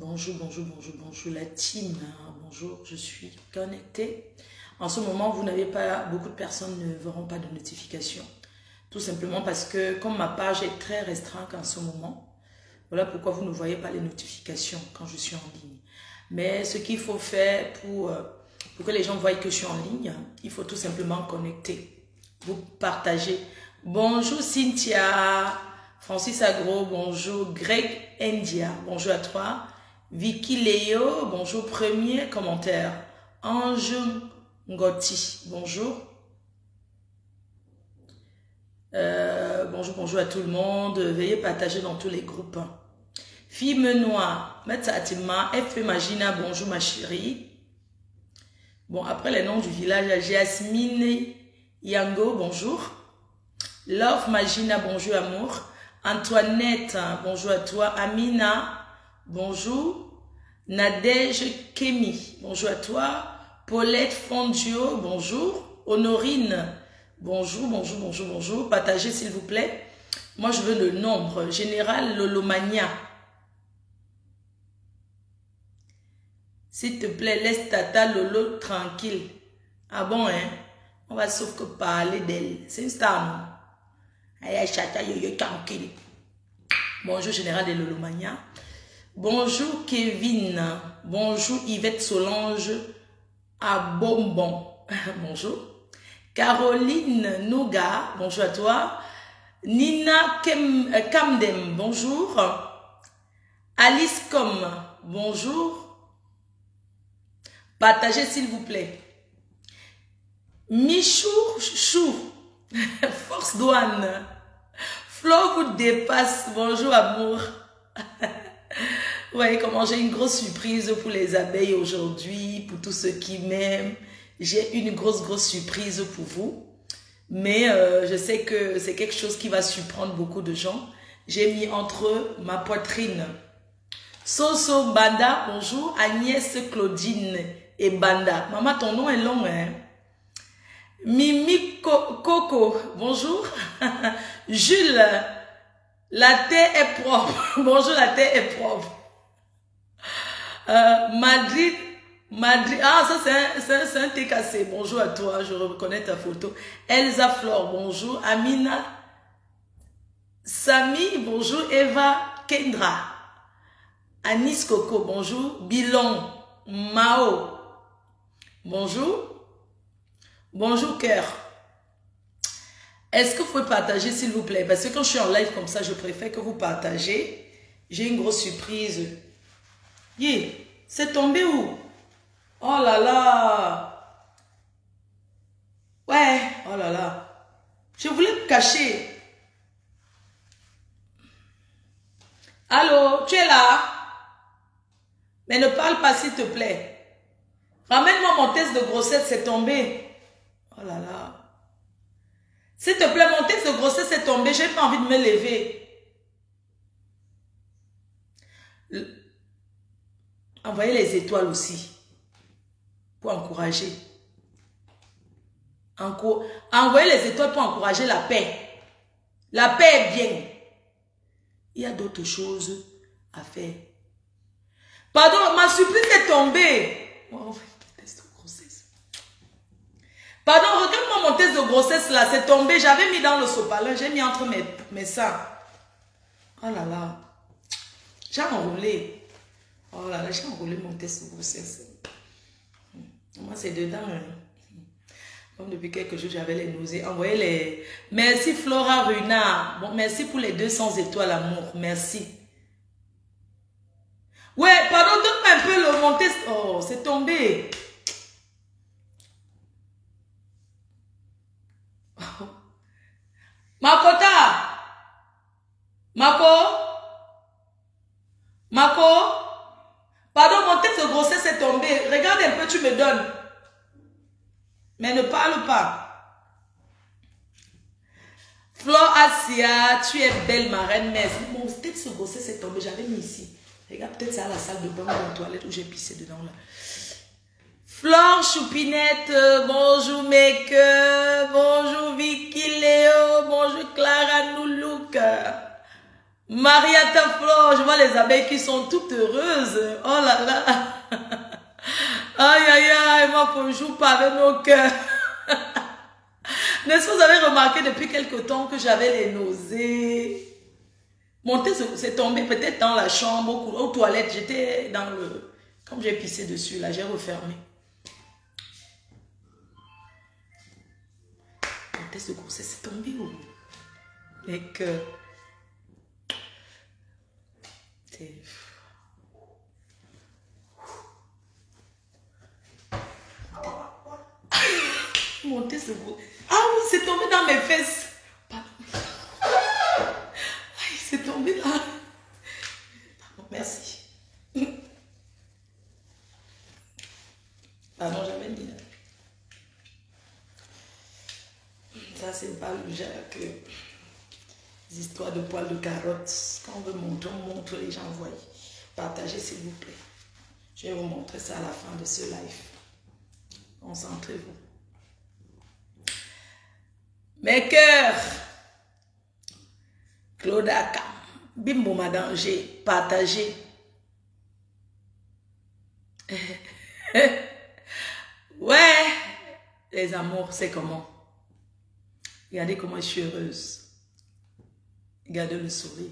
Bonjour, bonjour, bonjour, bonjour la team. Bonjour, je suis connectée. En ce moment, vous n'avez pas, beaucoup de personnes ne verront pas de notification. Tout simplement parce que comme ma page est très restreinte en ce moment, voilà pourquoi vous ne voyez pas les notifications quand je suis en ligne. Mais ce qu'il faut faire pour que les gens voient que je suis en ligne, il faut tout simplement connecter. Vous partagez. Bonjour Cynthia, Francis Agro, bonjour Greg India, bonjour à toi. Vicky Léo, bonjour, premier commentaire. Ange Ngotti, bonjour. Bonjour, bonjour à tout le monde. Veuillez partager dans tous les groupes. Fille Menoir, Metsatima, F. Magina, bonjour ma chérie. Bon, après les noms du village, Jasmine Yango, bonjour. Love Magina, bonjour amour. Antoinette, bonjour à toi. Amina, bonjour. Nadège Kémy, bonjour à toi. Paulette Fondio, bonjour. Honorine, bonjour, bonjour, bonjour, bonjour. Partagez s'il vous plaît. Moi, je veux le nombre. Général Lolomania. S'il te plaît, laisse Tata Lolo tranquille. Ah bon, hein? On va sauf que parler d'elle. C'est une star, non? Aïe, chata, yo, tranquille. Bonjour, Général de Lolomania. Bonjour, Kevin. Bonjour, Yvette Solange. À Bonbon. Bonjour. Caroline Nouga. Bonjour à toi. Nina Kamdem. Bonjour. Alice Com. Bonjour. Partagez s'il vous plaît. Michou Chou. Force Douane. Flo vous dépasse. Bonjour amour. Vous voyez comment j'ai une grosse surprise pour les abeilles aujourd'hui, pour tous ceux qui m'aiment. J'ai une grosse surprise pour vous. Mais je sais que c'est quelque chose qui va surprendre beaucoup de gens. J'ai mis entre eux ma poitrine. Soso Banda, bonjour. Agnès Claudine et Banda. Maman, ton nom est long, hein? Mimi Coco, bonjour. Jules, la terre est propre. Bonjour, la terre est propre. Madrid, ah ça c'est un TKC. Bonjour à toi, je reconnais ta photo. Elsa Flore, bonjour. Amina, Sami, bonjour. Eva Kendra, Anis Coco, bonjour. Bilon, Mao, bonjour. Bonjour cœur. Est-ce que vous pouvez partager s'il vous plaît? Parce que quand je suis en live comme ça, je préfère que vous partagez. J'ai une grosse surprise. Yeah. C'est tombé où? Oh là là. Ouais. Oh là là. Je voulais me cacher. Allô, tu es là? Mais ne parle pas s'il te plaît. Ramène-moi mon test de grossesse, c'est tombé. Oh là là. S'il te plaît, mon test de grossesse est tombé. J'ai pas envie de me lever. Envoyez les étoiles aussi. Pour encourager. Envoyez les étoiles pour encourager la paix. La paix est bien. Il y a d'autres choses à faire. Pardon, ma surprise est tombée. Oh, pardon, regarde-moi mon test de grossesse là, c'est tombé. J'avais mis dans le sopalin, j'ai mis entre mes seins. Oh là là. J'ai enroulé. Oh là là, j'ai enroulé mon test de grossesse. Moi, c'est dedans. Hein. Comme depuis quelques jours, j'avais les nausées. Envoyez les... Merci Flora Runa. Bon, merci pour les 200 étoiles, amour. Merci. Ouais, pardon, donne-moi un peu mon test. Oh, c'est tombé. Makota. Mako. Pardon, mon test de grossesse est tombé. Regarde un peu, tu me donnes. Mais ne parle pas. Flore Asia, tu es belle ma reine. Mais mon test de grossesse est tombé. J'avais mis ici. Regarde, peut-être c'est à la salle de bain ou dans la toilette où j'ai pissé dedans là. Flore Choupinette, bonjour Make, bonjour Vicky Léo, bonjour Clara Noulouk, Marietta Flore, je vois les abeilles qui sont toutes heureuses. Oh là là. Aïe, aïe, aïe, moi, on ne joue pas avec nos cœurs. N'est-ce que vous avez remarqué depuis quelque temps que j'avais les nausées? Mon thé s'est tombé peut-être dans la chambre, aux toilettes. J'étais dans le... Comme j'ai pissé dessus, là, j'ai refermé. Mon thé de grossesse s'est tombé où? Et que... Mon thé se grossesse. Ah oui, c'est tombé dans mes fesses. Pardon. Aïe, c'est tombé là. Pardon, merci. Pardon, j'avais mis là. Ça, c'est pas le genre que... Les histoires de poils de carottes. Quand on veut montrer, on montre, les gens voient. Partagez, s'il vous plaît. Je vais vous montrer ça à la fin de ce live. Concentrez-vous. Mes cœurs. Claude Aka. Bimbo madame, j'ai partagé. Ouais. Les amours, c'est comment? Regardez comment je suis heureuse. Regardez le sourire.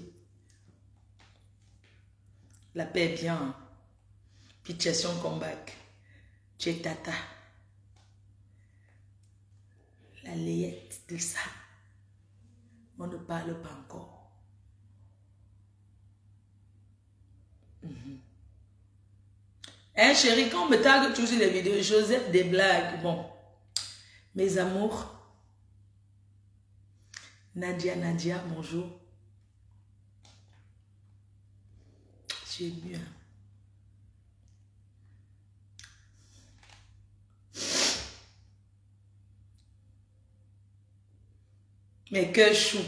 La paix est bien. Pitchation comeback. Tché tata. La layette de ça. On ne parle pas encore. Hein, chérie, quand on me tague toujours les vidéos, Joseph des blagues. Bon. Mes amours. Nadia, bonjour. Tu es mieux. Mes cœurs choux.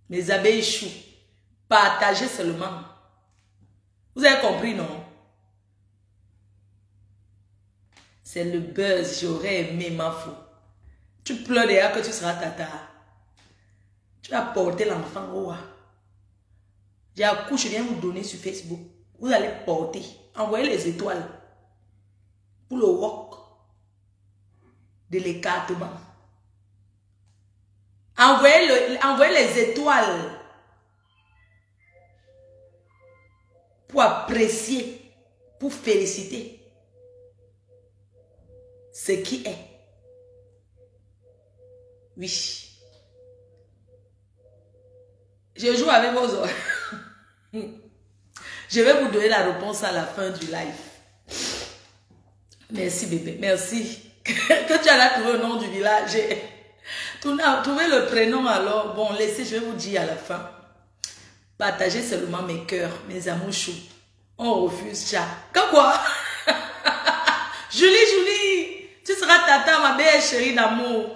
Mes abeilles choux. Partagez seulement. Vous avez compris, non? C'est le buzz. J'aurais aimé ma fou. Tu pleures déjà que tu seras tata. Tu vas porter l'enfant au roi. J'ai un coup, je viens vous donner sur Facebook. Vous allez porter. Envoyez les étoiles. Pour le walk de l'écartement. Envoyez les étoiles. Pour apprécier. Pour féliciter. Ce qui est. Oui. Je joue avec vos oreilles. Je vais vous donner la réponse à la fin du live. Merci bébé, merci. Que tu as trouvé le nom du village. Trouvez le prénom alors. Bon, laissez, je vais vous dire à la fin. Partagez seulement mes cœurs, mes amours choux. On refuse chat. Comme quoi? Julie, tu seras tata, ma belle chérie d'amour.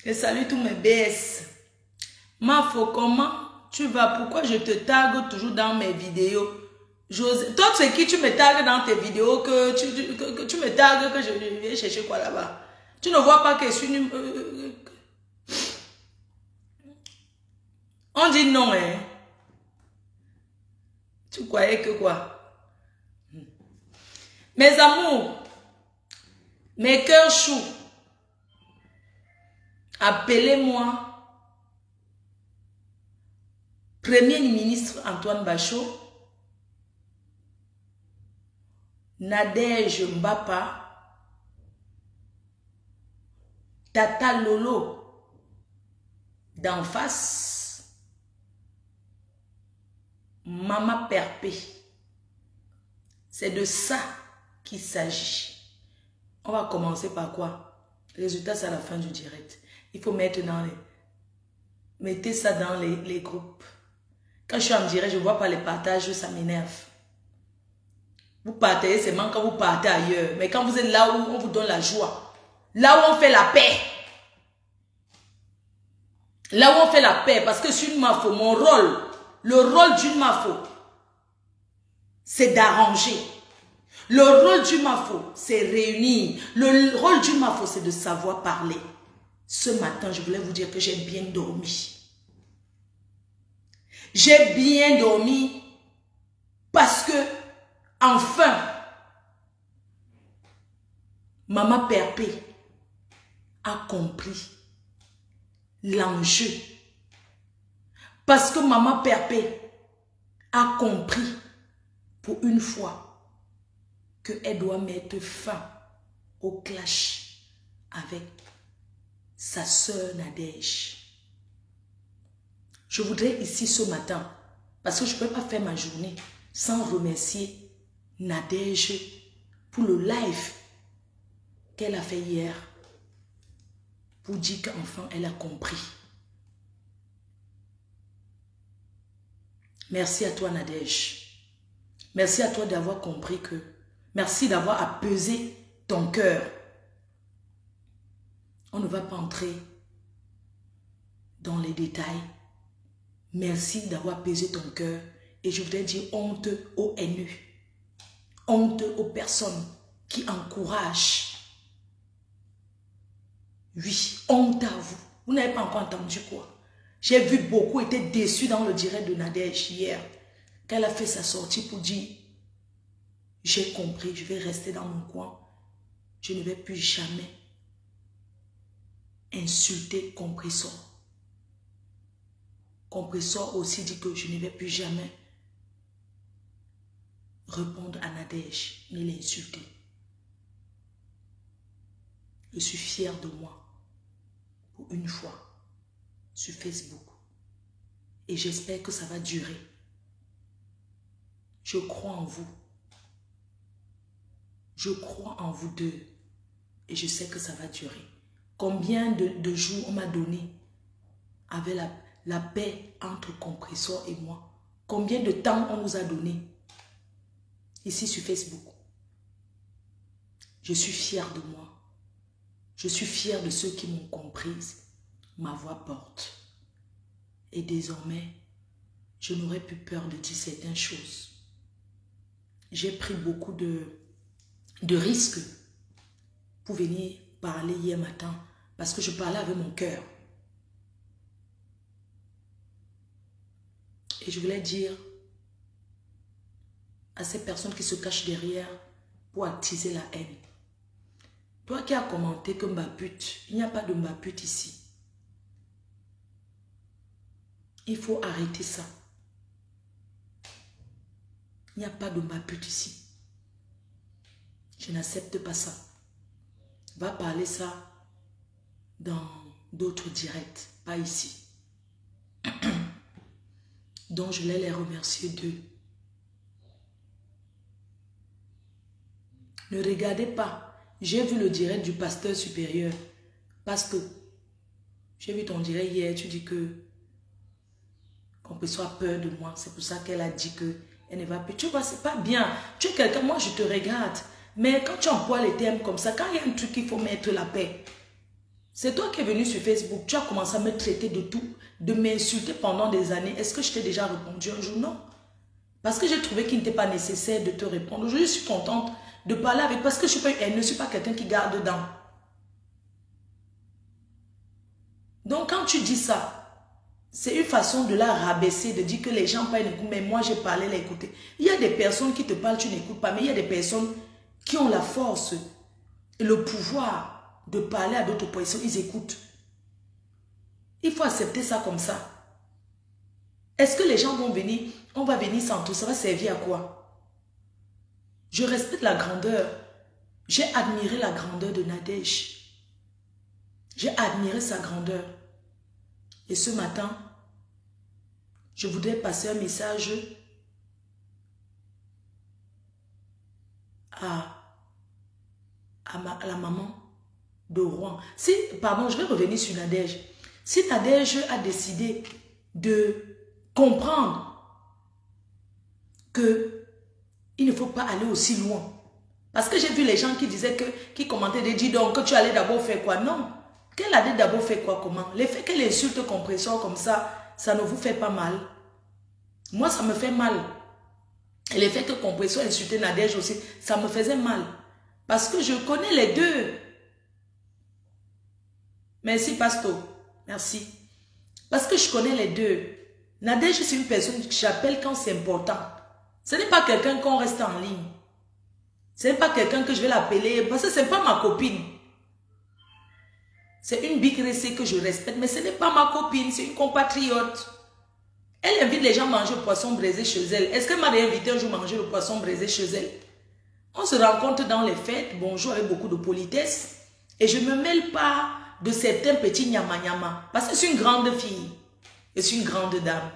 Et salut tous mes BS. Mafo, comment tu vas? Pourquoi je te tague toujours dans mes vidéos? Toi, c'est qui tu me tagues dans tes vidéos que tu me tagues que je vais chercher quoi là-bas? Tu ne vois pas que je suis... On dit non, hein? Tu croyais que quoi? Mes amours, mes cœurs choux, appelez-moi Premier ministre Antoine Bachot, Nadège Mbapa, Tata Lolo d'en face, Maman Perpé. C'est de ça qu'il s'agit. On va commencer par quoi? Résultat, c'est à la fin du direct. Il faut mettre dans les... Mettez ça dans les groupes. Quand je suis en direct, je ne vois pas les partages, ça m'énerve. Vous partez seulement quand vous partez ailleurs. Mais quand vous êtes là où on vous donne la joie, là où on fait la paix, là où on fait la paix, parce que je suis une mafo, mon rôle, le rôle d'une mafo, c'est d'arranger. Le rôle d'une mafo, c'est réunir. Le rôle d'une mafo, c'est de savoir parler. Ce matin, je voulais vous dire que j'ai bien dormi. J'ai bien dormi parce que, enfin, Maman Perpé a compris l'enjeu. Parce que Maman Perpé a compris pour une fois qu'elle doit mettre fin au clash avec sa sœur Nadège. Je voudrais ici ce matin, parce que je ne peux pas faire ma journée sans remercier Nadège pour le live qu'elle a fait hier, pour dire qu'enfin elle a compris. Merci à toi Nadège. Merci à toi d'avoir compris que, merci d'avoir apaisé ton cœur. On ne va pas entrer dans les détails. Merci d'avoir apaisé ton cœur. Et je voudrais dire honte aux haineux. Honte aux personnes qui encouragent. Oui, honte à vous. Vous n'avez pas encore entendu quoi? J'ai vu beaucoup étaient déçus dans le direct de Nadège hier. Qu'elle a fait sa sortie pour dire, j'ai compris, je vais rester dans mon coin. Je ne vais plus jamais insulter Compressor. Compressor aussi dit que je ne vais plus jamais répondre à Nadège ni l'insulter. Je suis fière de moi pour une fois sur Facebook et j'espère que ça va durer. Je crois en vous. Je crois en vous deux et je sais que ça va durer. Combien de jours on m'a donné avec la paix entre Compressor et moi? Combien de temps on nous a donné ici sur Facebook? Je suis fière de moi. Je suis fière de ceux qui m'ont comprise. Ma voix porte. Et désormais, je n'aurai plus peur de dire certaines choses. J'ai pris beaucoup de risques pour venir parler hier matin parce que je parlais avec mon cœur. Et je voulais dire à ces personnes qui se cachent derrière pour attiser la haine. Toi qui as commenté que Mbaput, il n'y a pas de Mbaput ici. Il faut arrêter ça. Il n'y a pas de Mbaput ici. Je n'accepte pas ça. Va parler ça dans d'autres directs, pas ici. Donc je vais les remercier d'eux. Ne regardez pas. J'ai vu le direct du pasteur supérieur. Parce que j'ai vu ton direct hier, tu dis que Compressor a peur de moi. C'est pour ça qu'elle a dit qu'elle ne va plus. Tu vois, c'est pas bien. Tu es quelqu'un, moi je te regarde. Mais quand tu emploies les termes comme ça, quand il y a un truc qu'il faut mettre la paix, c'est toi qui es venu sur Facebook, tu as commencé à me traiter de tout, de m'insulter pendant des années. Est-ce que je t'ai déjà répondu un jour? Non. Parce que j'ai trouvé qu'il n'était pas nécessaire de te répondre. Aujourd'hui, je suis contente de parler avec, parce que je ne suis pas quelqu'un qui garde dedans. Donc quand tu dis ça, c'est une façon de la rabaisser, de dire que les gens parlent, mais moi j'ai parlé, l'écouter. Il y a des personnes qui te parlent, tu n'écoutes pas, mais il y a des personnes qui ont la force et le pouvoir de parler à d'autres personnes, ils écoutent. Il faut accepter ça comme ça. Est-ce que les gens vont venir, on va venir sans tout, ça va servir à quoi? Je respecte la grandeur. J'ai admiré la grandeur de Nadège. J'ai admiré sa grandeur. Et ce matin, je voudrais passer un message à la maman de Rouen. Si, pardon, je vais revenir sur Nadège. Si Nadège a décidé de comprendre que il ne faut pas aller aussi loin. Parce que j'ai vu les gens qui disaient qui commentaient, de dire donc que tu allais d'abord faire quoi? Non. Qu'elle allait d'abord faire quoi? Comment? Le fait qu'elle insulte Compressor comme ça, ça ne vous fait pas mal. Moi, ça me fait mal. Et le fait que Compressor insulte Nadège aussi, ça me faisait mal. Parce que je connais les deux. Merci, Pasteur. Merci. Parce que je connais les deux. Nadège, c'est une personne que j'appelle quand c'est important. Ce n'est pas quelqu'un qu'on reste en ligne. Ce n'est pas quelqu'un que je vais l'appeler parce que ce n'est pas ma copine. C'est une big racée que je respecte, mais ce n'est pas ma copine, c'est une compatriote. Elle invite les gens à manger le poisson braisé chez elle. Est-ce qu'elle m'a invité un jour à manger le poisson braisé chez elle? On se rencontre dans les fêtes, bonjour avec beaucoup de politesse. Et je ne me mêle pas de certains petits nyama-nyama. Parce que c'est une grande fille. Et c'est une grande dame.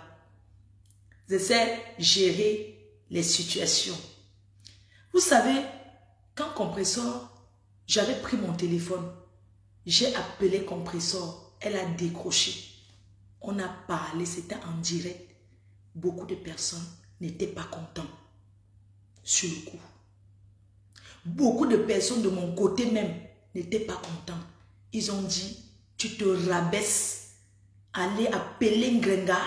J'essaie de gérer les situations. Vous savez, quand Compressor, j'avais pris mon téléphone. J'ai appelé Compressor. Elle a décroché. On a parlé, c'était en direct. Beaucoup de personnes n'étaient pas contentes sur le coup. Beaucoup de personnes de mon côté même n'étaient pas contents. Ils ont dit, tu te rabaisses, allez appeler Ngrenga,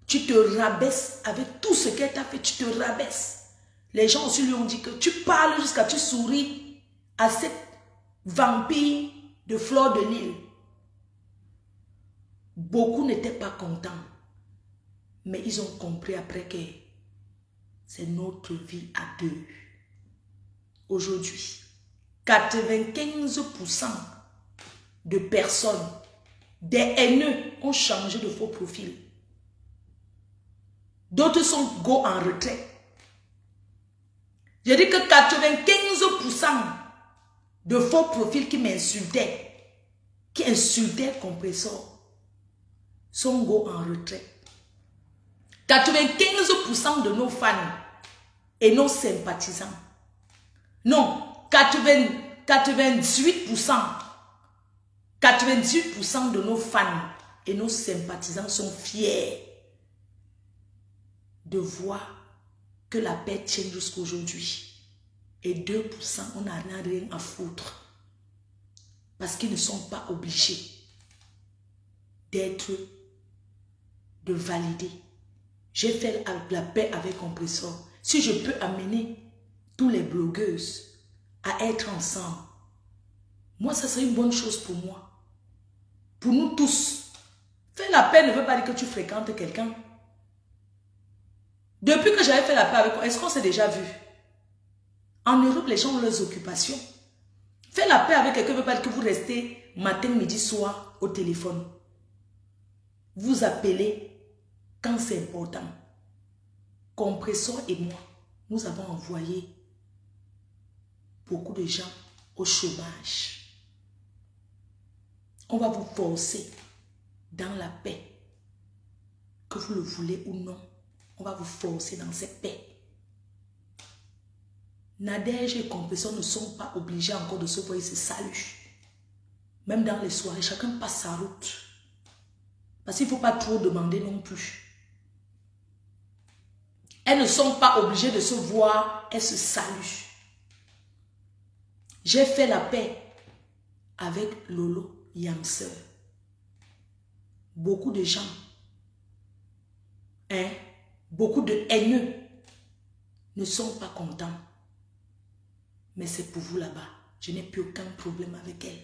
tu te rabaisses avec tout ce qu'elle t'a fait, tu te rabaisses. Les gens aussi lui ont dit que tu parles jusqu'à tu souris à cette vampire de Fleur de Lys. Beaucoup n'étaient pas contents, mais ils ont compris après que c'est notre vie à deux. Aujourd'hui, 95% de personnes, des haineux, ont changé de faux profil. D'autres sont go en retrait. Je dis que 95% de faux profils qui m'insultaient, qui insultaient Compressor, sont go en retrait. 95% de nos fans et nos sympathisants. Non, 98% de nos fans et nos sympathisants sont fiers de voir que la paix tient jusqu'à aujourd'hui. Et 2%, on n'a rien à foutre. Parce qu'ils ne sont pas obligés de valider. J'ai fait la paix avec Compressor. Si je peux amener tous les blogueuses à être ensemble, moi, ça serait une bonne chose pour moi. Pour nous tous. Faire la paix ne veut pas dire que tu fréquentes quelqu'un. Depuis que j'avais fait la paix avec toi, est-ce qu'on s'est déjà vu? En Europe, les gens ont leurs occupations. Faire la paix avec quelqu'un ne veut pas dire que vous restez matin, midi, soir au téléphone. Vous appelez quand c'est important. Compressor et moi, nous avons envoyé beaucoup de gens au chômage. On va vous forcer dans la paix, que vous le voulez ou non. On va vous forcer dans cette paix. Nadège et Compressor ne sont pas obligés encore de se voir et se saluer. Même dans les soirées, chacun passe sa route. Parce qu'il ne faut pas trop demander non plus. Elles ne sont pas obligées de se voir, elles se saluent. J'ai fait la paix avec Lolo Yamseur. Beaucoup de gens, beaucoup de haineux ne sont pas contents. Mais c'est pour vous là-bas. Je n'ai plus aucun problème avec elle.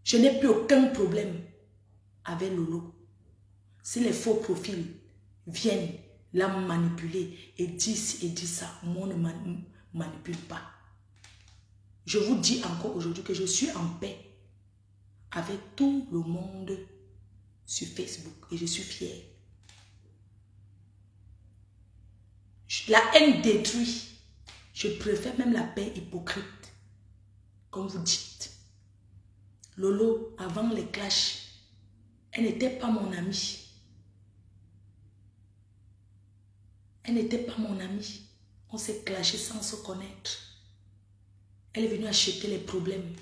Je n'ai plus aucun problème avec Lolo. Si les faux profils viennent la manipuler et disent ça, moi ne manipule pas. Je vous dis encore aujourd'hui que je suis en paix avec tout le monde sur Facebook et je suis fière. La haine détruit. Je préfère même la paix hypocrite, comme vous dites. Lolo, avant les clashs, elle n'était pas mon amie. Elle n'était pas mon amie. On s'est clashé sans se connaître. Elle est venue acheter les problèmes.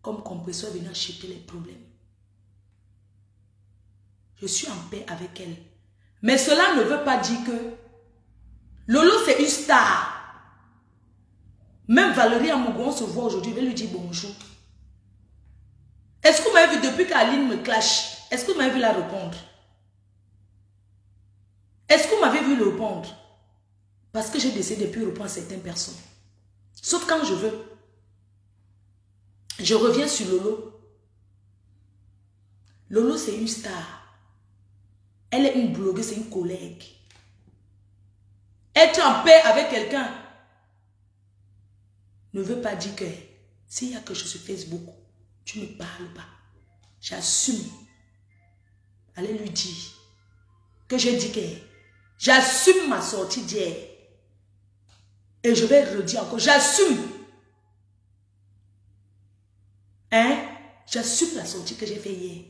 Comme Compressor est venu acheter les problèmes. Je suis en paix avec elle. Mais cela ne veut pas dire que Lolo c'est une star. Même Valérie Amogo, on se voit aujourd'hui, je vais lui dire bonjour. Est-ce que vous m'avez vu depuis qu'Aline me clash? Est-ce que vous m'avez vu la répondre? Est-ce que vous m'avez vu le répondre? Parce que j'ai décidé de ne plus répondre à certaines personnes. Sauf quand je veux. Je reviens sur Lolo. Lolo, c'est une star. Elle est une blogueuse, c'est une collègue. Être en paix avec quelqu'un ne veut pas dire que s'il y a quelque chose sur Facebook, tu ne parles pas. J'assume. Allez lui dire que j'ai dit que j'assume ma sortie d'hier. Et je vais redire encore, j'assume. Hein? J'assume la sortie que j'ai fait hier.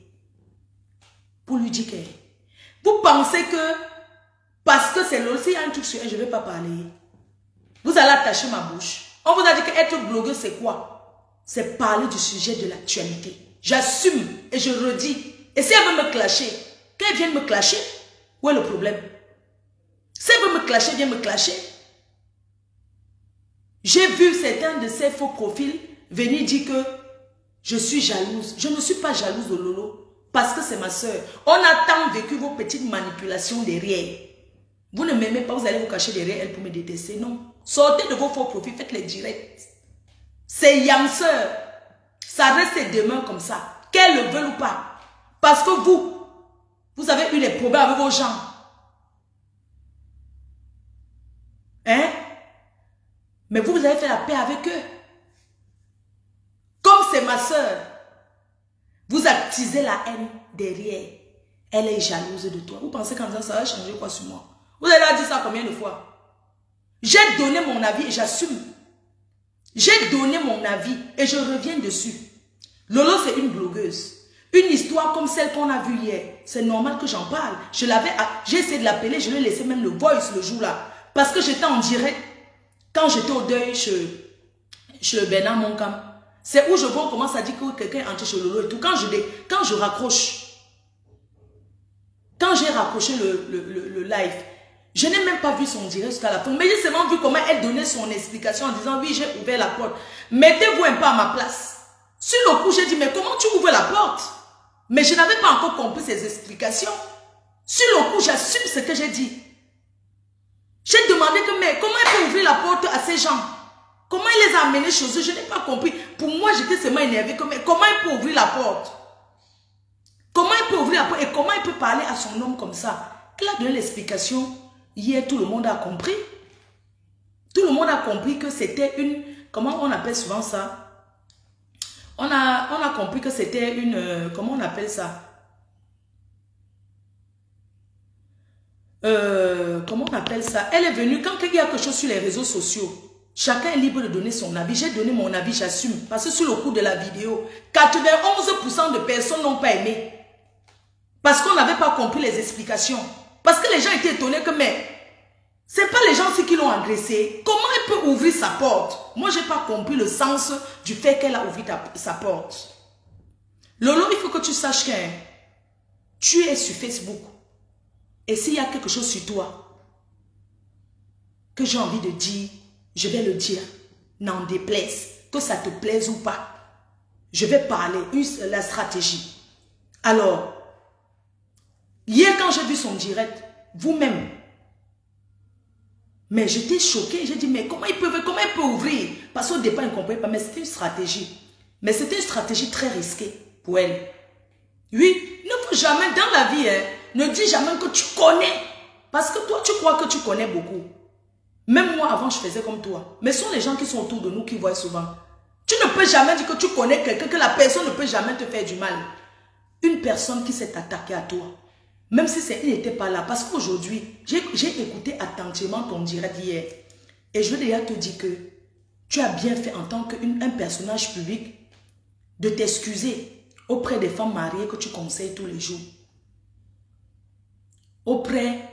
Pour lui dire que vous pensez que parce que c'est l'autre, s'il y a un truc sur elle, je ne vais pas parler. Vous allez attacher ma bouche. On vous a dit qu'être blogueur, c'est quoi? C'est parler du sujet de l'actualité. J'assume et je redis. Et si elle veut me clasher, qu'elle vienne me clasher, où est le problème? Si elle veut me clasher, viens me clasher. J'ai vu certains de ces faux profils venir dire que je suis jalouse. Je ne suis pas jalouse de Lolo parce que c'est ma soeur. On a tant vécu vos petites manipulations derrière. Vous ne m'aimez pas, vous allez vous cacher derrière elle pour me détester. Non. Sortez de vos faux profils, faites les directs. C'est Yam sœur. Ça reste demain comme ça. Qu'elle le veuille ou pas. Parce que vous avez eu les problèmes avec vos gens. Hein? Mais vous avez fait la paix avec eux. Comme c'est ma soeur, vous attisez la haine derrière. Elle est jalouse de toi. Vous pensez qu'en disant ça va changer quoi sur moi? Vous avez dit ça combien de fois? J'ai donné mon avis et j'assume. J'ai donné mon avis et je reviens dessus. Lolo, c'est une blogueuse. Une histoire comme celle qu'on a vue hier. C'est normal que j'en parle. J'ai essayé de l'appeler, je lui ai laissé même le voice le jour-là. Parce que j'étais en direct. Quand j'étais au deuil chez Bernard Moncam. C'est où je vois, on commence à dire que quelqu'un est entré chez Lolo et tout. Quand je raccroche, quand j'ai raccroché le live, je n'ai même pas vu son direct jusqu'à la fin. Mais j'ai seulement vu comment elle donnait son explication en disant, oui, j'ai ouvert la porte. Mettez-vous un peu à ma place. Sur le coup, j'ai dit, mais comment tu ouvres la porte? Mais je n'avais pas encore compris ses explications. Sur le coup, j'assume ce que j'ai dit. J'ai demandé que, mais comment elle peut ouvrir la porte à ces gens? Comment elle les a amenés chez eux? Je n'ai pas compris. Pour moi, j'étais seulement énervée. Mais comment elle peut ouvrir la porte? Comment elle peut ouvrir la porte? Et comment elle peut parler à son homme comme ça? Elle a donné l'explication. Hier, tout le monde a compris. Tout le monde a compris que c'était une... Comment on appelle souvent ça? On a compris que c'était une... comment on appelle ça? Comment on appelle ça? Elle est venue, quand il y a quelque chose sur les réseaux sociaux, chacun est libre de donner son avis. J'ai donné mon avis, j'assume. Parce que sur le coup de la vidéo, 91% de personnes n'ont pas aimé. Parce qu'on n'avait pas compris les explications. Parce que les gens étaient étonnés que, mais, c'est pas les gens aussi qui l'ont agressé. Comment elle peut ouvrir sa porte? Moi, j'ai pas compris le sens du fait qu'elle a ouvert sa porte. Lolo, il faut que tu saches que tu es sur Facebook. Et s'il y a quelque chose sur toi que j'ai envie de dire, je vais le dire. N'en déplaise. Que ça te plaise ou pas. Je vais parler. La stratégie. Alors, hier quand j'ai vu son direct, vous-même, mais j'étais choquée. J'ai dit, mais comment il peut ouvrir? Parce qu'au départ, il ne comprenait pas. Mais c'était une stratégie. Mais c'était une stratégie très risquée pour elle. Oui, ne faut jamais, dans la vie, ne dis jamais que tu connais. Parce que toi, tu crois que tu connais beaucoup. Même moi, avant, je faisais comme toi. Mais ce sont les gens qui sont autour de nous qui voient souvent. Tu ne peux jamais dire que tu connais quelqu'un, que la personne ne peut jamais te faire du mal. Une personne qui s'est attaquée à toi, même si il n'était pas là. Parce qu'aujourd'hui, j'ai écouté attentivement ton direct hier. Et je veux déjà te dire que tu as bien fait en tant qu'un personnage public de t'excuser auprès des femmes mariées que tu conseilles tous les jours. Auprès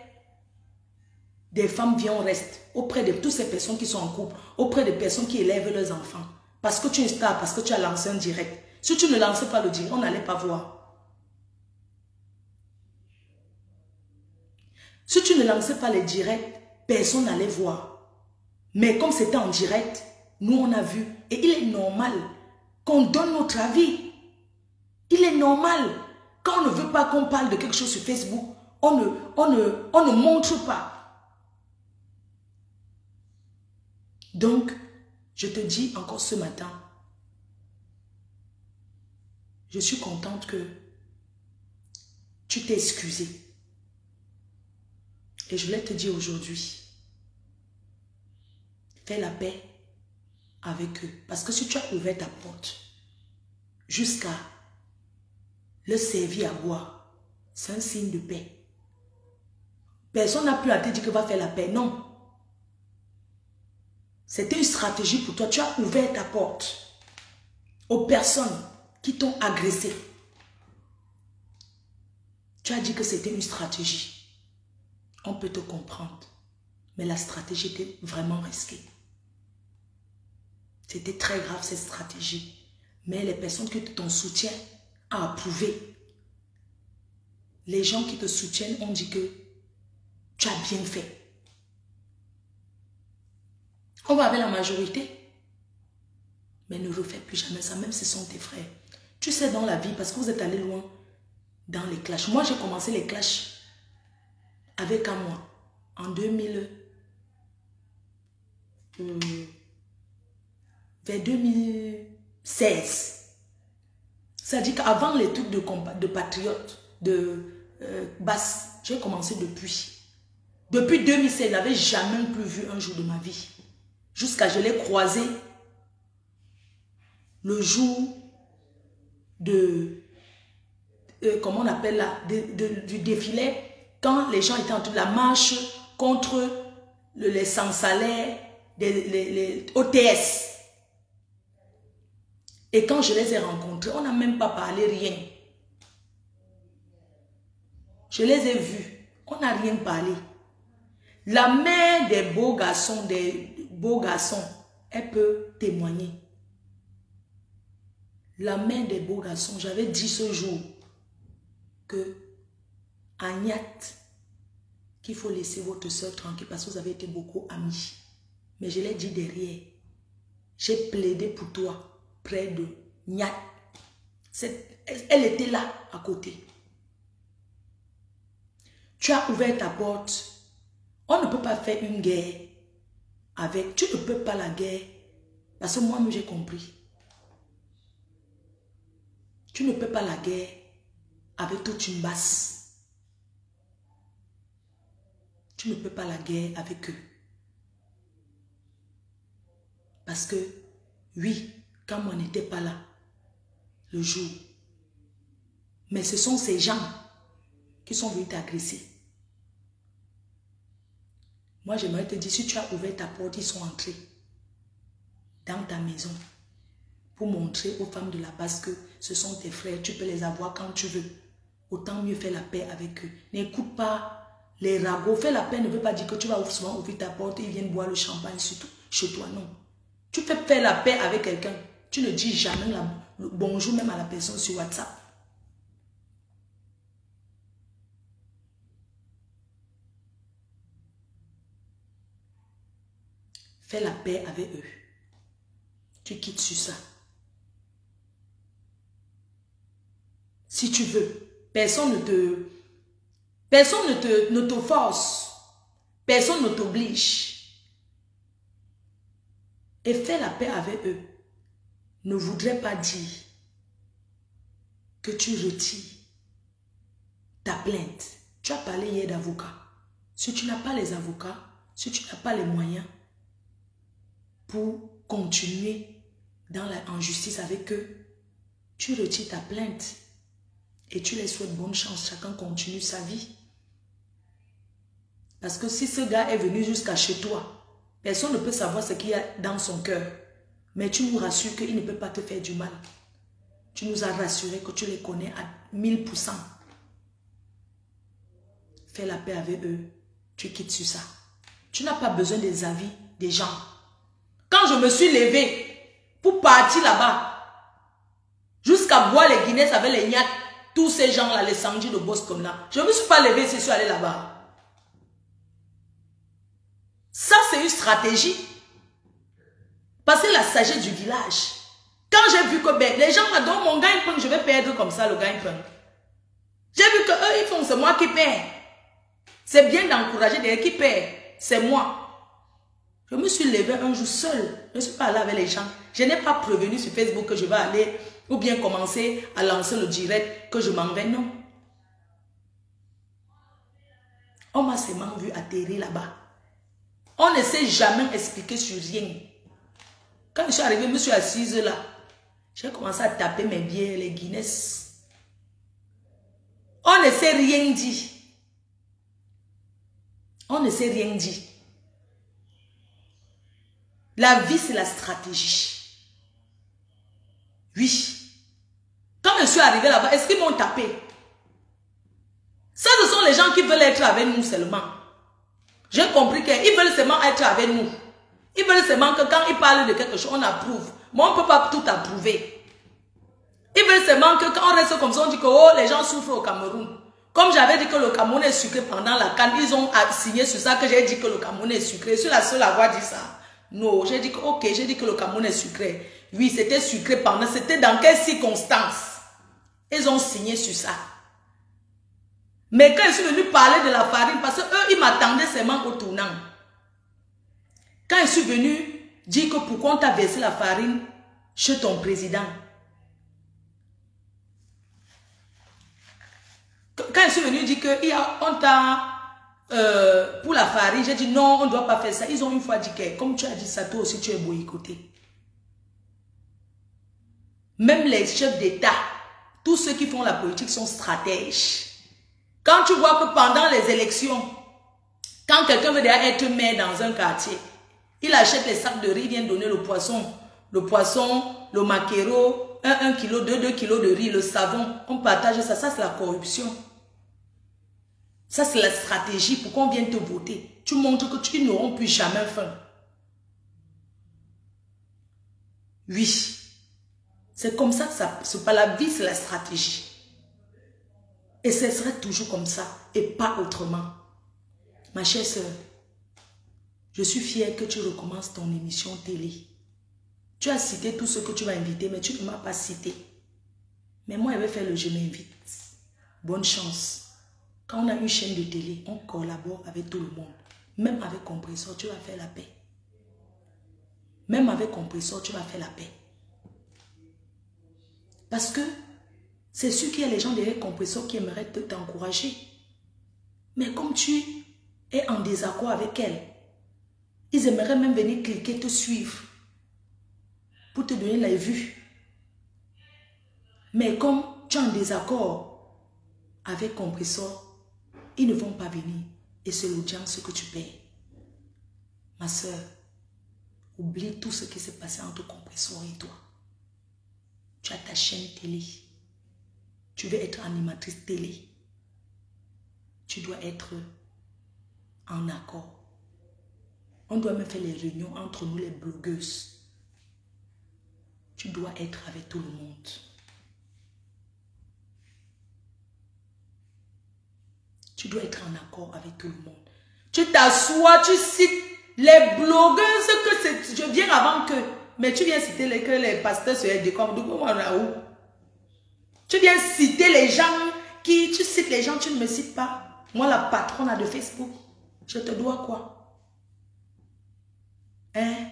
des femmes viens reste, auprès de toutes ces personnes qui sont en couple, auprès des personnes qui élèvent leurs enfants. Parce que tu es star, parce que tu as lancé un direct. Si tu ne lançais pas le direct, on n'allait pas voir. Si tu ne lançais pas les directs, personne n'allait voir. Mais comme c'était en direct, nous on a vu. Et il est normal qu'on donne notre avis. Il est normal. Quand on ne veut pas qu'on parle de quelque chose sur Facebook, on ne montre pas. Donc, je te dis encore ce matin, je suis contente que tu t'es excusé. Et je voulais te dire aujourd'hui, fais la paix avec eux. Parce que si tu as ouvert ta porte jusqu'à le servir à boire, c'est un signe de paix. Personne n'a plus à te dire que va faire la paix. Non. C'était une stratégie pour toi. Tu as ouvert ta porte aux personnes qui t'ont agressé. Tu as dit que c'était une stratégie. On peut te comprendre. Mais la stratégie était vraiment risquée. C'était très grave cette stratégie. Mais les personnes qui t'ont soutien ont approuvé. Les gens qui te soutiennent ont dit que tu as bien fait. On va avec la majorité. Mais ne refais plus jamais ça, même si ce sont tes frères. Tu sais, dans la vie, parce que vous êtes allé loin dans les clashs. Moi, j'ai commencé les clashs avec un mois. En 2016. C'est-à-dire qu'avant les trucs de patriotes, de basse, j'ai commencé depuis. Depuis 2016, je n'avais jamais plus vu un jour de ma vie. Jusqu'à je l'ai croisé le jour de... comment on appelle là, du défilé, quand les gens étaient en train de la marche contre les sans-salaires, les OTS. Et quand je les ai rencontrés, on n'a même pas parlé rien. Je les ai vus, on n'a rien parlé. La mère des beaux garçons, elle peut témoigner. La mère des beaux garçons, j'avais dit ce jour que Agnès, qu'il faut laisser votre soeur tranquille parce que vous avez été beaucoup amis. Mais je l'ai dit derrière. J'ai plaidé pour toi près de Niat. Elle était là à côté. Tu as ouvert ta porte. On ne peut pas faire une guerre avec... Tu ne peux pas la guerre. Parce que moi-même j'ai compris. Tu ne peux pas la guerre avec toute une basse. Tu ne peux pas la guerre avec eux. Parce que, oui, quand moi n'étais pas là, le jour, mais ce sont ces gens qui sont venus t'agresser. Moi, j'aimerais te dire, si tu as ouvert ta porte, ils sont entrés dans ta maison pour montrer aux femmes de la base que ce sont tes frères, tu peux les avoir quand tu veux. Autant mieux faire la paix avec eux. N'écoute pas les ragots. Faire la paix ne veut pas dire que tu vas souvent ouvrir ta porte et ils viennent boire le champagne surtout chez toi, non. Tu fais faire la paix avec quelqu'un. Tu ne dis jamais le bonjour même à la personne sur WhatsApp. Fais la paix avec eux. Tu quittes sur ça. Si tu veux. Personne ne te force. Personne ne t'oblige. Et fais la paix avec eux. Ne voudrait pas dire que tu retires ta plainte. Tu as parlé hier d'avocat. Si tu n'as pas les avocats, si tu n'as pas les moyens pour continuer dans en justice avec eux, tu retires ta plainte et tu les souhaites bonne chance. Chacun continue sa vie. Parce que si ce gars est venu jusqu'à chez toi, personne ne peut savoir ce qu'il y a dans son cœur. Mais tu nous rassures qu'il ne peut pas te faire du mal. Tu nous as rassuré que tu les connais à 1000%. Fais la paix avec eux. Tu quittes sur ça. Tu n'as pas besoin des avis des gens. Quand je me suis levée pour partir là-bas, jusqu'à boire les Guinness avec les Niat, tous ces gens-là, les Sanji de Boston là, je ne me suis pas levée, je suis allée là-bas. Ça, c'est une stratégie. Parce que la sagesse du village. Quand j'ai vu que les gens m'adorent mon gagne-pain, je vais perdre comme ça le gagne-pain. J'ai vu que eux, ils font, c'est moi qui perds. C'est bien d'encourager des qui perdent. C'est moi. Je me suis levée un jour seule. Je ne suis pas allée avec les gens. Je n'ai pas prévenu sur Facebook que je vais aller ou bien commencer à lancer le direct que je m'en vais. Non. On m'a seulement vu atterrir là-bas. On ne s'est jamais expliqué sur rien. Quand je suis arrivée, je me suis assise là. J'ai commencé à taper mes bières, les Guinness. On ne s'est rien dit. On ne s'est rien dit. La vie, c'est la stratégie. Oui. Quand je suis arrivée là-bas, est-ce qu'ils m'ont tapé? Ça, ce sont les gens qui veulent être avec nous seulement. J'ai compris qu'ils veulent seulement être avec nous. Ils veulent seulement que quand ils parlent de quelque chose, on approuve. Mais on ne peut pas tout approuver. Ils veulent seulement que quand on reste comme ça, on dit que oh, les gens souffrent au Cameroun. Comme j'avais dit que le Cameroun est sucré pendant la CAN, ils ont signé sur ça que j'ai dit que le Cameroun est sucré. Je suis la seule à avoir dit ça. Non, j'ai dit que ok, j'ai dit que le Cameroun est sucré. Oui, c'était sucré pendant, c'était dans quelles circonstances? Ils ont signé sur ça. Mais quand je suis venu parler de la farine, parce qu'eux, ils m'attendaient seulement au tournant. Quand je suis venu dire que pourquoi on t'a versé la farine chez ton président. Quand je suis venu dire qu'on t'a... pour la farine, j'ai dit non, on ne doit pas faire ça. Ils ont une fois dit que, comme tu as dit ça, toi aussi tu es boycotté. Même les chefs d'État, tous ceux qui font la politique sont stratèges. Quand tu vois que pendant les élections, quand quelqu'un veut déjà être maire dans un quartier, il achète les sacs de riz, il vient donner le poisson, le maquereau, 1 kilo, 2 kilos de riz, le savon, on partage ça, ça c'est la corruption. Ça c'est la stratégie pour qu'on vienne te voter. Tu montres que tu n'auras plus jamais faim. Oui. C'est comme ça que ça se passe. La vie, c'est la stratégie. Et ce serait toujours comme ça et pas autrement. Ma chère sœur, je suis fière que tu recommences ton émission télé. Tu as cité tout ce que tu vas inviter, mais tu ne m'as pas cité. Mais moi, je vais faire le je m'invite. Bonne chance. Quand on a une chaîne de télé, on collabore avec tout le monde. Même avec Compressor, tu vas faire la paix. Même avec Compressor, tu vas faire la paix. Parce que c'est sûr qu'il y a les gens derrière Compressor qui aimeraient t'encourager. Mais comme tu es en désaccord avec elle, ils aimeraient même venir cliquer, te suivre, pour te donner la vue. Mais comme tu es en désaccord avec Compressor, ils ne vont pas venir. Et c'est l'audience que tu payes. Ma soeur, oublie tout ce qui s'est passé entre Compressor et toi. Tu as ta chaîne télé. Tu veux être animatrice télé. Tu dois être en accord. On doit même faire les réunions entre nous les blogueuses. Tu dois être avec tout le monde. Tu dois être en accord avec tout le monde. Tu t'assois, tu cites les blogueuses que c'est... Je viens avant que... Mais tu viens citer que les pasteurs se décomment. Tu viens citer les gens qui... Tu cites les gens, tu ne me cites pas. Moi, la patronne de Facebook, je te dois quoi? Hein?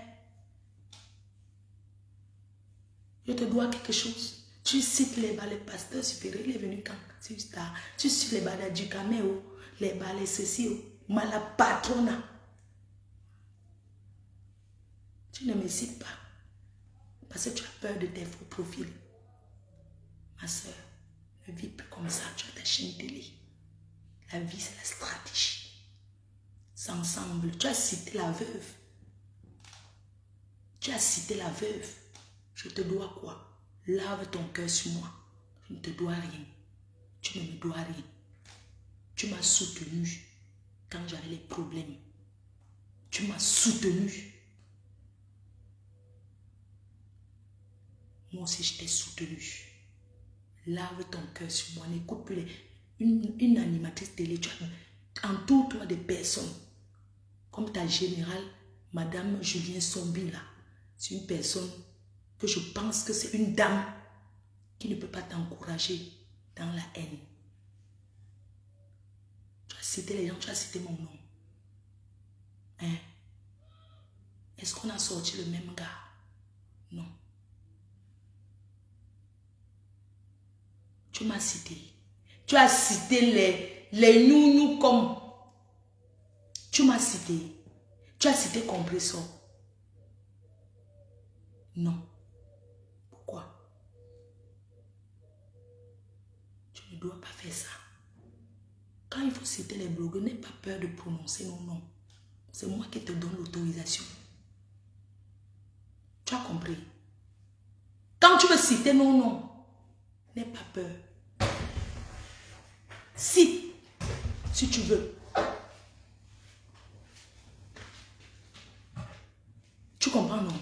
Je te dois quelque chose. Tu cites les pasteurs supérieurs, il est venu quand? Tu cites les balais du caméo, les balais ceci, moi, la patronne. Tu ne me cites pas. Parce que tu as peur de tes faux profils. Ma soeur, ne vis plus comme ça. Tu as ta chaîne télé. La vie, c'est la stratégie. C'est ensemble. Tu as cité la veuve. Tu as cité la veuve. Je te dois quoi? Lave ton cœur sur moi. Je ne te dois rien. Tu ne me dois rien. Tu m'as soutenu quand j'avais les problèmes. Tu m'as soutenu. Moi aussi, je t'ai soutenu. Lave ton cœur sur moi. N'écoute plus une animatrice télé. Entoure-toi de personnes. Comme ta générale, Madame Julien Sombi, là. C'est une personne que je pense que c'est une dame qui ne peut pas t'encourager dans la haine. Tu as cité les gens, tu as cité mon nom. Hein? Est-ce qu'on a sorti le même gars? Non. Tu m'as cité. Tu as cité les nounous comme Tu m'as cité. Tu as cité compresseur. Non. Pourquoi? Tu ne dois pas faire ça. Quand il faut citer les blogueurs, n'aie pas peur de prononcer nos noms. C'est moi qui te donne l'autorisation. Tu as compris? Quand tu veux citer nos noms, n'aie pas peur. Cite, si tu veux. Tu comprends, non?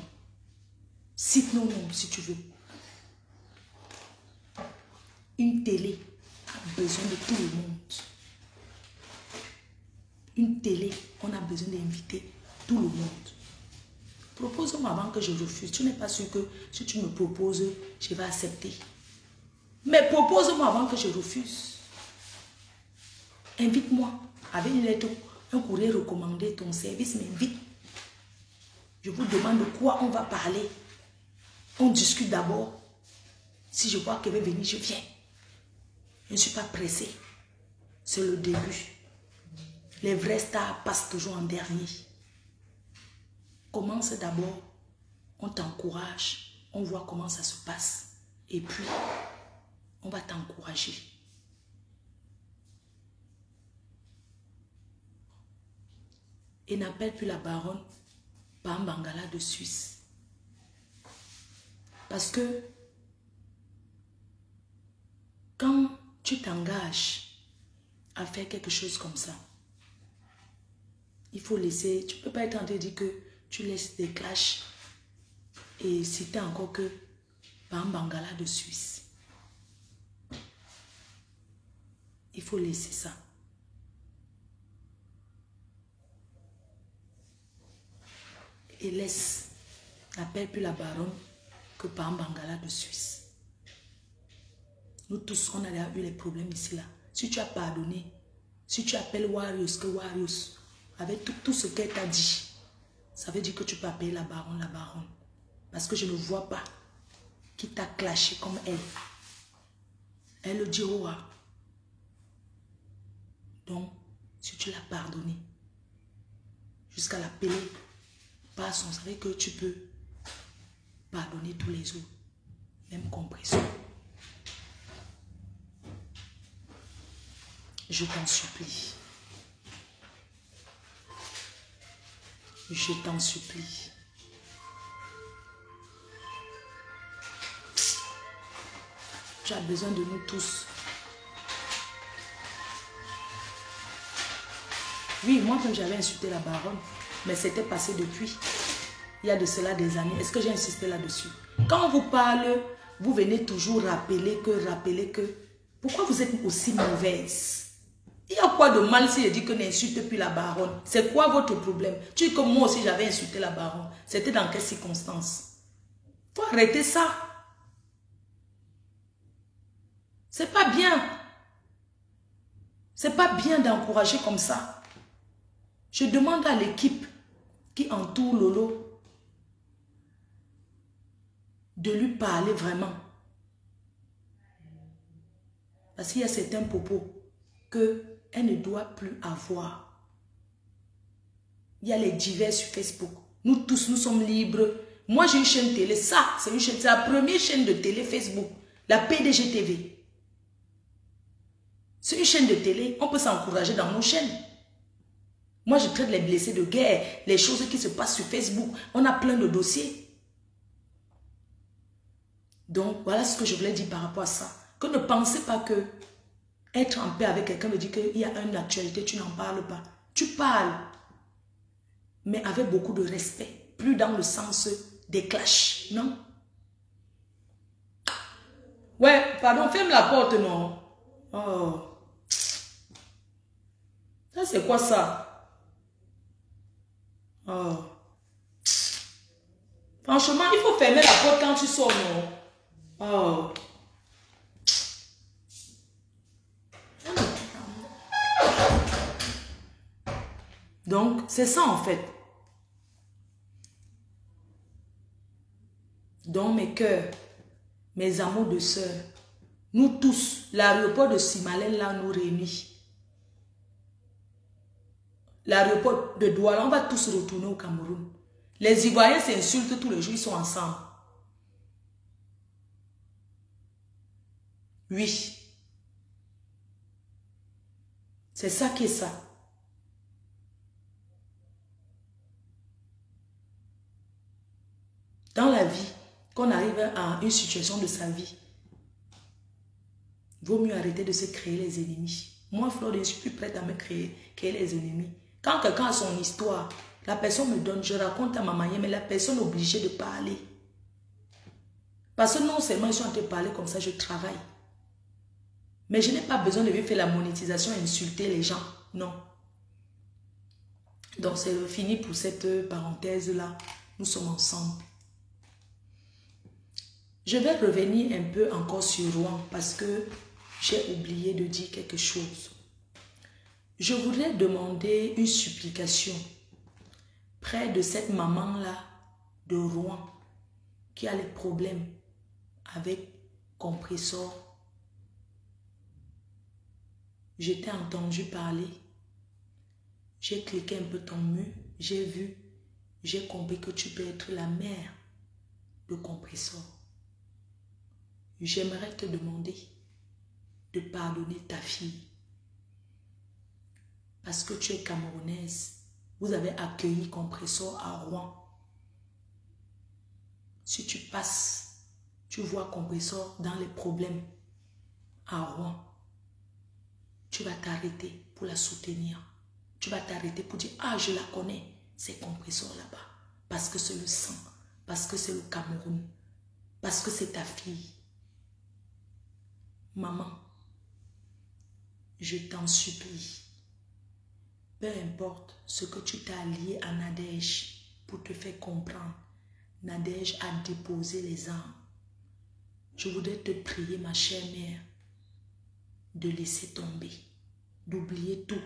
Cite nos noms, si tu veux. Une télé a besoin de tout le monde. Une télé, on a besoin d'inviter tout le monde. Propose-moi avant que je refuse. Tu n'es pas sûr que si tu me proposes, je vais accepter. Mais propose-moi avant que je refuse. Invite-moi avec une lettre, un courrier recommandé, ton service m'invite. Je vous demande de quoi on va parler. On discute d'abord. Si je vois qu'elle veut venir, je viens. Je ne suis pas pressée. C'est le début. Les vrais stars passent toujours en dernier. Commence d'abord. On t'encourage. On voit comment ça se passe. Et puis, on va t'encourager. Et n'appelle plus la baronne Bangala de Suisse. Parce que quand tu t'engages à faire quelque chose comme ça, il faut laisser, tu ne peux pas être en train de dire que tu laisses des clashs et citer encore que Bangala de Suisse. Il faut laisser ça. Et laisse, n'appelle plus la baronne que Bangala de Suisse. Nous tous, on a eu les problèmes ici là. Si tu as pardonné, si tu appelles Warriors, que Warriors, avec tout ce qu'elle t'a dit, ça veut dire que tu peux appeler la baronne. Parce que je ne vois pas qui t'a clashé comme elle. Elle le dit au roi. Donc, si tu l'as pardonné, jusqu'à l'appeler par son, ça veut dire que tu peux pardonner tous les autres, même compression. Je t'en supplie. Je t'en supplie. Tu as besoin de nous tous. Oui, moi quand j'avais insulté la baronne, mais c'était passé depuis. Il y a de cela des années. Est-ce que j'ai insisté là-dessus? Quand on vous parle, vous venez toujours rappeler que. Pourquoi vous êtes aussi mauvaise? Il y a quoi de mal si je dis que n'insulte plus la baronne? C'est quoi votre problème? Tu dis que moi aussi j'avais insulté la baronne. C'était dans quelles circonstances? Il faut arrêter ça. C'est pas bien. C'est pas bien d'encourager comme ça. Je demande à l'équipe qui entoure Lolo de lui parler vraiment. Parce qu'il y a certains propos qu'elle ne doit plus avoir. Il y a les divers sur Facebook. Nous tous, nous sommes libres. Moi, j'ai une chaîne télé. Ça, c'est une chaîne. C'est la première chaîne de télé Facebook. La PDG TV. C'est une chaîne de télé. On peut s'encourager dans nos chaînes. Moi, je traite les blessés de guerre, les choses qui se passent sur Facebook. On a plein de dossiers. Donc, voilà ce que je voulais dire par rapport à ça. Que ne pensez pas que être en paix avec quelqu'un veut dire qu'il y a une actualité, tu n'en parles pas. Tu parles, mais avec beaucoup de respect. Plus dans le sens des clashs, non? Ouais, pardon, ferme la porte, non? Oh. Ça, c'est quoi ça? Oh. Franchement, il faut fermer la porte quand tu sors, non? Oh. Donc, c'est ça en fait. Donc, mes cœurs, mes amours de sœurs, nous tous, l'aéroport de Simalène là nous réunit. l'aéroport de Douala, on va tous retourner au Cameroun. Les Ivoiriens s'insultent tous les jours, ils sont ensemble. Oui. C'est ça qui est ça. Dans la vie, quand on arrive à une situation de sa vie, il vaut mieux arrêter de se créer les ennemis. Moi, Flore, je suis plus prête à me créer les ennemis. Quand quelqu'un a son histoire, la personne me donne, je raconte à ma manière, mais la personne est obligée de parler. Parce que non seulement ils sont en train de parler comme ça, je travaille. Mais je n'ai pas besoin de faire la monétisation et insulter les gens. Non. Donc c'est fini pour cette parenthèse-là. Nous sommes ensemble. Je vais revenir un peu encore sur Rouen parce que j'ai oublié de dire quelque chose. Je voudrais demander une supplication près de cette maman-là de Rouen qui a les problèmes avec compresseur. Je t'ai entendu parler. J'ai cliqué un peu ton mur. J'ai vu. J'ai compris que tu peux être la mère de compresseur. J'aimerais te demander de pardonner ta fille. Parce que tu es camerounaise. Vous avez accueilli compresseur à Rouen. Si tu passes, tu vois compresseur dans les problèmes à Rouen. Tu vas t'arrêter pour la soutenir. Tu vas t'arrêter pour dire, ah, je la connais, c'est compresseur là-bas. Parce que c'est le sang, parce que c'est le Cameroun, parce que c'est ta fille. Maman, je t'en supplie. Peu importe ce que tu t'as lié à Nadège pour te faire comprendre, Nadège a déposé les armes. Je voudrais te prier, ma chère mère, de laisser tomber, d'oublier tout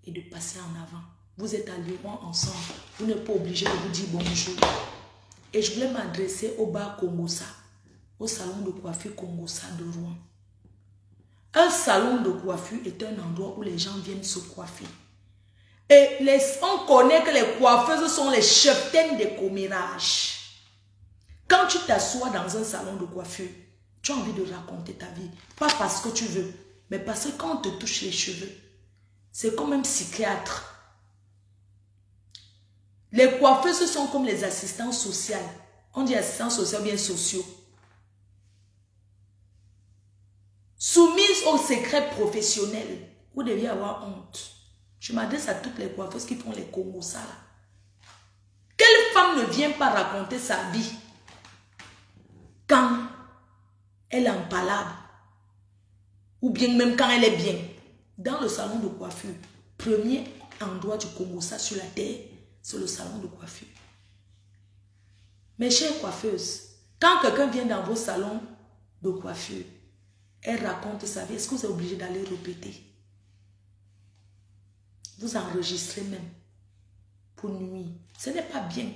et de passer en avant. Vous êtes à Lyon ensemble, vous n'êtes pas obligé de vous dire bonjour. Et je voulais m'adresser au bar Congosa, au salon de coiffure Congosa de Rouen. Un salon de coiffure est un endroit où les gens viennent se coiffer. Et on connaît que les coiffeuses sont les cheftaines des commérages. Quand tu t'assois dans un salon de coiffure, tu as envie de raconter ta vie. Pas parce que tu veux, mais parce que quand on te touche les cheveux, c'est comme un psychiatre. Les coiffeuses sont comme les assistants sociaux. On dit assistants sociaux ou bien sociaux. Soumises aux secrets professionnels. Vous deviez avoir honte. Je m'adresse à toutes les coiffeuses qui font les Congosa là. Quelle femme ne vient pas raconter sa vie quand elle est en palabre ou bien même quand elle est bien? Dans le salon de coiffure, premier endroit du Congosa sur la terre, c'est le salon de coiffure. Mes chères coiffeuses, quand quelqu'un vient dans vos salons de coiffure, elle raconte sa vie. Est-ce que vous êtes obligé d'aller répéter? Vous enregistrez même pour nuire. Ce n'est pas bien.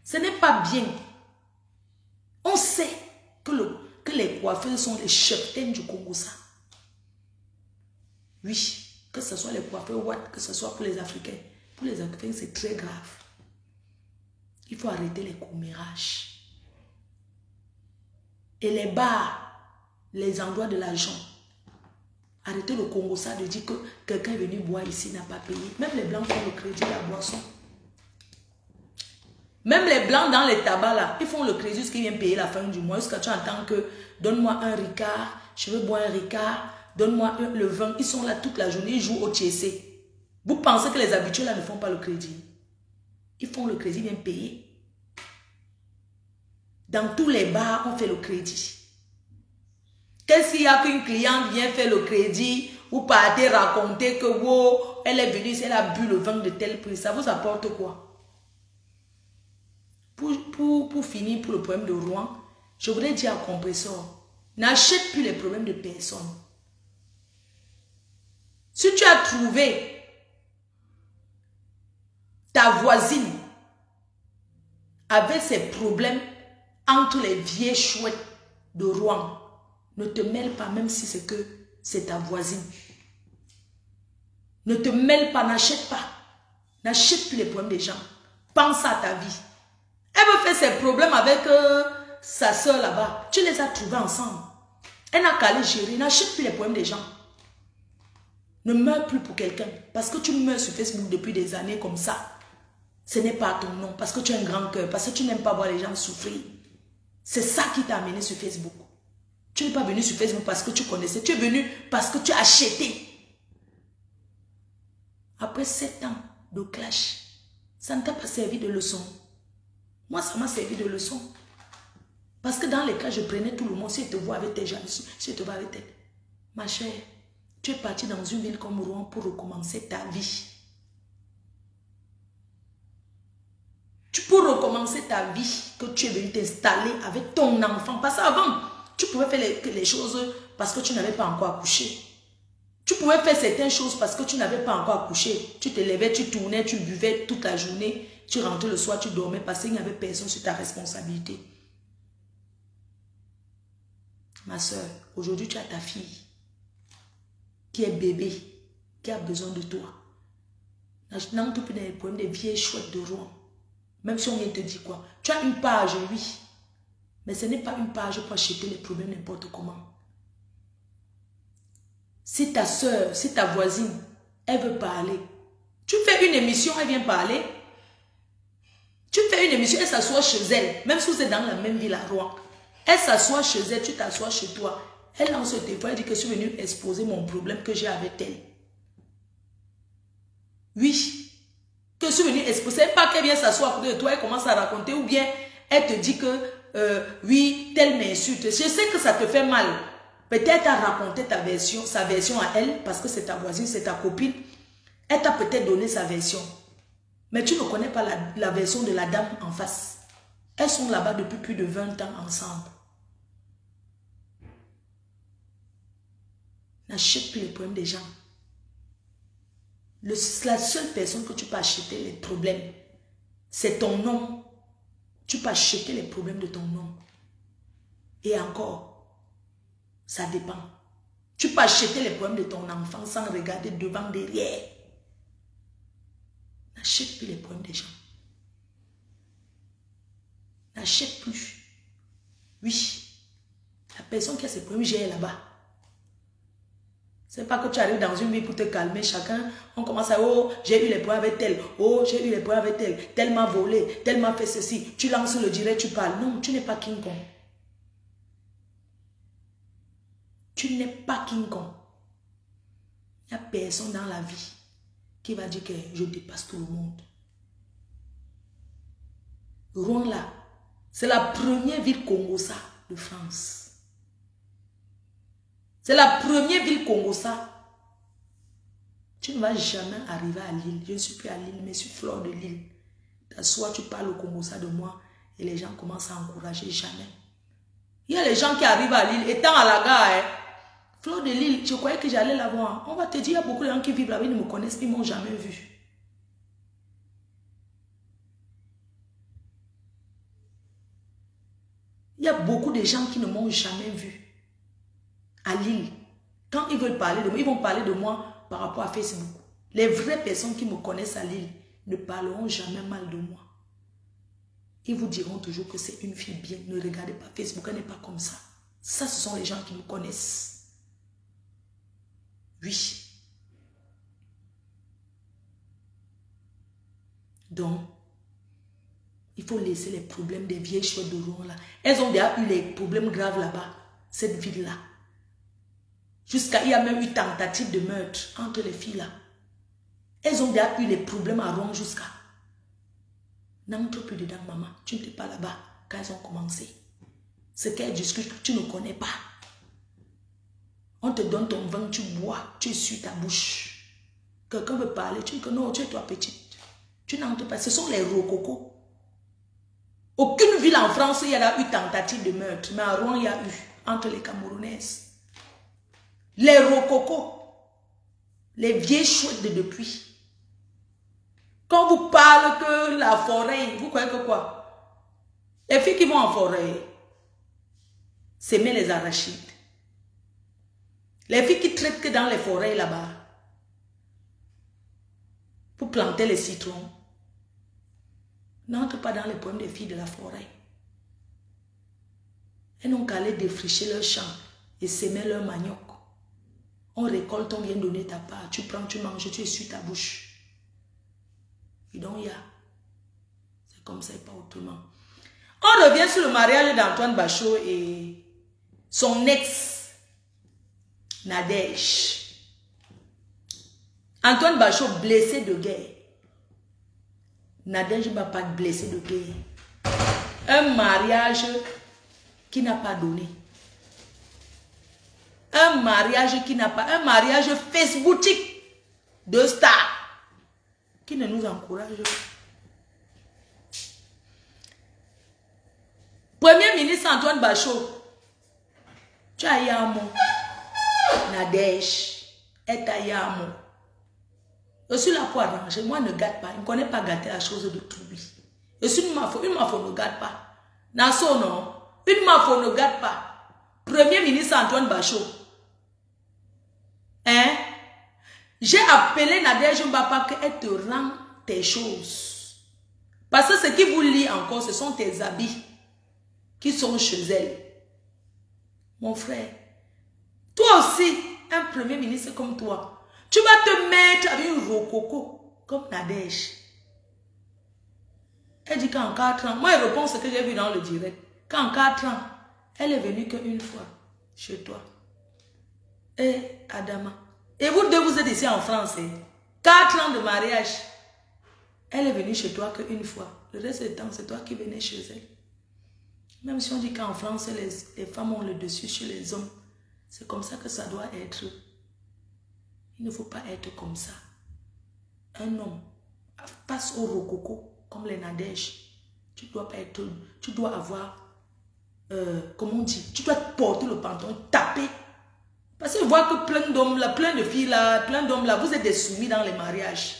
Ce n'est pas bien. On sait que les coiffeurs sont les cheftaines du Congosa. Oui, que ce soit les coiffeurs Watt, que ce soit pour les Africains. Pour les Africains, c'est très grave. Il faut arrêter les commérages. Et les bars, les endroits de l'argent. Arrêtez le Congosa de dire que quelqu'un est venu boire ici, n'a pas payé. Même les blancs font le crédit de la boisson. Même les blancs dans les tabacs là, ils font le crédit jusqu'à qu'ils viennent payer la fin du mois. Jusqu'à tu entends que donne-moi un Ricard, je veux boire un Ricard, donne-moi le vin. Ils sont là toute la journée, ils jouent au TSC. Vous pensez que les habitués là ne font pas le crédit? Ils font le crédit, ils viennent payer. Dans tous les bars, on fait le crédit. Qu'est-ce qu'il y a qu'une cliente vient faire le crédit ou partez raconter que wow, elle est venue, elle a bu le vin de tel prix, ça vous apporte quoi? Pour finir pour le problème de Rouen, je voudrais dire à compresseur, n'achète plus les problèmes de personne. Si tu as trouvé ta voisine avec ses problèmes entre les vieilles chouettes de Rouen, ne te mêle pas même si c'est que c'est ta voisine. Ne te mêle pas, n'achète pas. N'achète plus les problèmes des gens. Pense à ta vie. Elle veut faire ses problèmes avec sa soeur là-bas. Tu les as trouvés ensemble. Elle n'a qu'à les gérer. N'achète plus les problèmes des gens. Ne meurs plus pour quelqu'un. Parce que tu meurs sur Facebook depuis des années comme ça. Ce n'est pas ton nom. Parce que tu as un grand cœur. Parce que tu n'aimes pas voir les gens souffrir. C'est ça qui t'a amené sur Facebook. Tu n'es pas venu sur Facebook parce que tu connaissais. Tu es venu parce que tu as acheté. Après 7 ans de clash, ça ne t'a pas servi de leçon. Moi, ça m'a servi de leçon. Parce que dans les cas, je prenais tout le monde. Si je te vois avec tes gens, si je te vois avec tes... Ma chère, tu es partie dans une ville comme Rouen pour recommencer ta vie. Tu peux recommencer ta vie que tu es venu t'installer avec ton enfant. Parce qu'avant, tu pouvais faire les choses parce que tu n'avais pas encore accouché. Tu pouvais faire certaines choses parce que tu n'avais pas encore accouché. Tu te levais, tu tournais, tu buvais toute la journée. Tu rentrais le soir, tu dormais parce qu'il n'y avait personne sur ta responsabilité. Ma soeur, aujourd'hui tu as ta fille qui est bébé, qui a besoin de toi. N'entre plus dans les problèmes des vieilles chouettes de Rouen. Même si on vient te dire quoi. Tu as une page, oui. Mais ce n'est pas une page pour acheter les problèmes n'importe comment. Si ta soeur, si ta voisine, elle veut parler, tu fais une émission, elle vient parler. Tu fais une émission, elle s'assoit chez elle. Même si vous êtes dans la même ville à Rouen. Elle s'assoit chez elle, tu t'assois chez toi. Elle lance le téléphone, elle dit que je suis venue exposer mon problème que j'ai avec elle. Oui. Que je suis venue exposer. Pas qu'elle vient s'asseoir à côté de toi, elle commence à raconter. Ou bien elle te dit que oui, telle m'insulte. Je sais que ça te fait mal. Peut-être à raconter ta version, sa version à elle, parce que c'est ta voisine, c'est ta copine. Elle t'a peut-être donné sa version. Mais tu ne connais pas la version de la dame en face. Elles sont là-bas depuis plus de 20 ans ensemble. N'achète plus les problèmes des gens. La seule personne que tu peux acheter les problèmes, c'est ton nom. Tu peux acheter les problèmes de ton nom. Et encore, ça dépend. Tu peux acheter les problèmes de ton enfant sans regarder devant, derrière. N'achète plus les problèmes des gens. N'achète plus. Oui. La personne qui a ses problèmes, j'ai là-bas. C'est pas que tu arrives dans une vie pour te calmer. Chacun, on commence à, oh, j'ai eu les problèmes avec tel. Oh, j'ai eu les problèmes avec tel. Tel m'a volé. Tel m'a fait ceci. Tu lances le direct, tu parles. Non, tu n'es pas King Kong. Tu n'es pas King Kong. Il n'y a personne dans la vie qui va dire que je dépasse tout le monde. Rouen là, c'est la première ville congosa de France. C'est la première ville congosa. Tu ne vas jamais arriver à Lille. Je ne suis plus à Lille, mais je suis Fleur de Lille. Soit tu parles au congosa de moi et les gens commencent à encourager. Jamais. Il y a les gens qui arrivent à Lille, étant à la gare, Fleur de Lille, je croyais que j'allais la voir. On va te dire, il y a beaucoup de gens qui vivent là-bas, ils ne me connaissent, ils ne m'ont jamais vu. Il y a beaucoup de gens qui ne m'ont jamais vu. À Lille. Quand ils veulent parler de moi, ils vont parler de moi par rapport à Facebook. Les vraies personnes qui me connaissent à Lille ne parleront jamais mal de moi. Ils vous diront toujours que c'est une fille bien. Ne regardez pas Facebook, elle n'est pas comme ça. Ça, ce sont les gens qui me connaissent. Oui. Donc, il faut laisser les problèmes des vieilles chouettes de Rouen là. Elles ont déjà eu les problèmes graves là-bas, cette ville-là. Jusqu'à, il y a même eu tentative de meurtre entre les filles là. Elles ont déjà eu les problèmes à Rouen jusqu'à. N'entre plus dedans, maman. Tu n'étais pas là-bas quand elles ont commencé. Ce qu'elles discutent, tu ne connais pas. On te donne ton vin, tu bois, tu essuies ta bouche. Quelqu'un veut parler, tu dis que non, tu es toi petite. Tu n'entres pas. Ce sont les rococos. Aucune ville en France, il y a eu tentative de meurtre. Mais à Rouen, il y a eu entre les Camerounaises. Les rococos. Les vieilles chouettes de depuis. Quand vous parlez que la forêt, vous croyez que quoi? Les filles qui vont en forêt, s'aimer les arachides. Les filles qui traitent que dans les forêts là-bas. plantez les citrons. N'entre pas dans les problèmes des filles de la forêt. Elles n'ont qu'à aller défricher leur champ et s'aimer leur manioc. On récolte, on vient donner ta part. Tu prends, tu manges, tu essuies ta bouche. Et donc, il y a. C'est comme ça et pas autrement. On revient sur le mariage d'Antoine Bachot et son ex, Nadège. Antoine Bachot, blessé de guerre. Nadège ne va pas être blessé de guerre. Un mariage qui n'a pas donné. Un mariage qui n'a pas... Un mariage facebooktique de stars qui ne nous encourage pas. Premier ministre Antoine Bachot, tu as Yamo, Nadège, est à Yamo. Je suis là pour arranger. Moi, ne gâte pas. Je ne connais pas gâter la chose de tout. Je suis une mafo ne gâte pas. Nassau, non. Une mafo ne gâte pas. Premier ministre Antoine Bachot. Hein? J'ai appelé Nadège Mbapa qu'elle te rend tes choses. Parce que ce qui vous lie encore, ce sont tes habits qui sont chez elle. Mon frère, toi aussi, un premier ministre comme toi, tu vas te mettre avec une rococo comme Nadège. Elle dit qu'en 4 ans, moi je réponds ce que j'ai vu dans le direct, qu'en 4 ans, elle est venue qu'une fois chez toi. Et Adama. Et vous deux, vous êtes ici en France. 4 ans de mariage. Elle est venue chez toi qu'une fois. Le reste du temps, c'est toi qui venais chez elle. Même si on dit qu'en France, les femmes ont le dessus sur les hommes, c'est comme ça que ça doit être. Il ne faut pas être comme ça. Un homme passe au rococo comme les Nadèges. Tu dois pas être, tu dois avoir, comment on dit, tu dois porter le pantalon, taper. Parce que je vois que plein d'hommes là, plein de filles là, plein d'hommes là, vous êtes des soumis dans les mariages.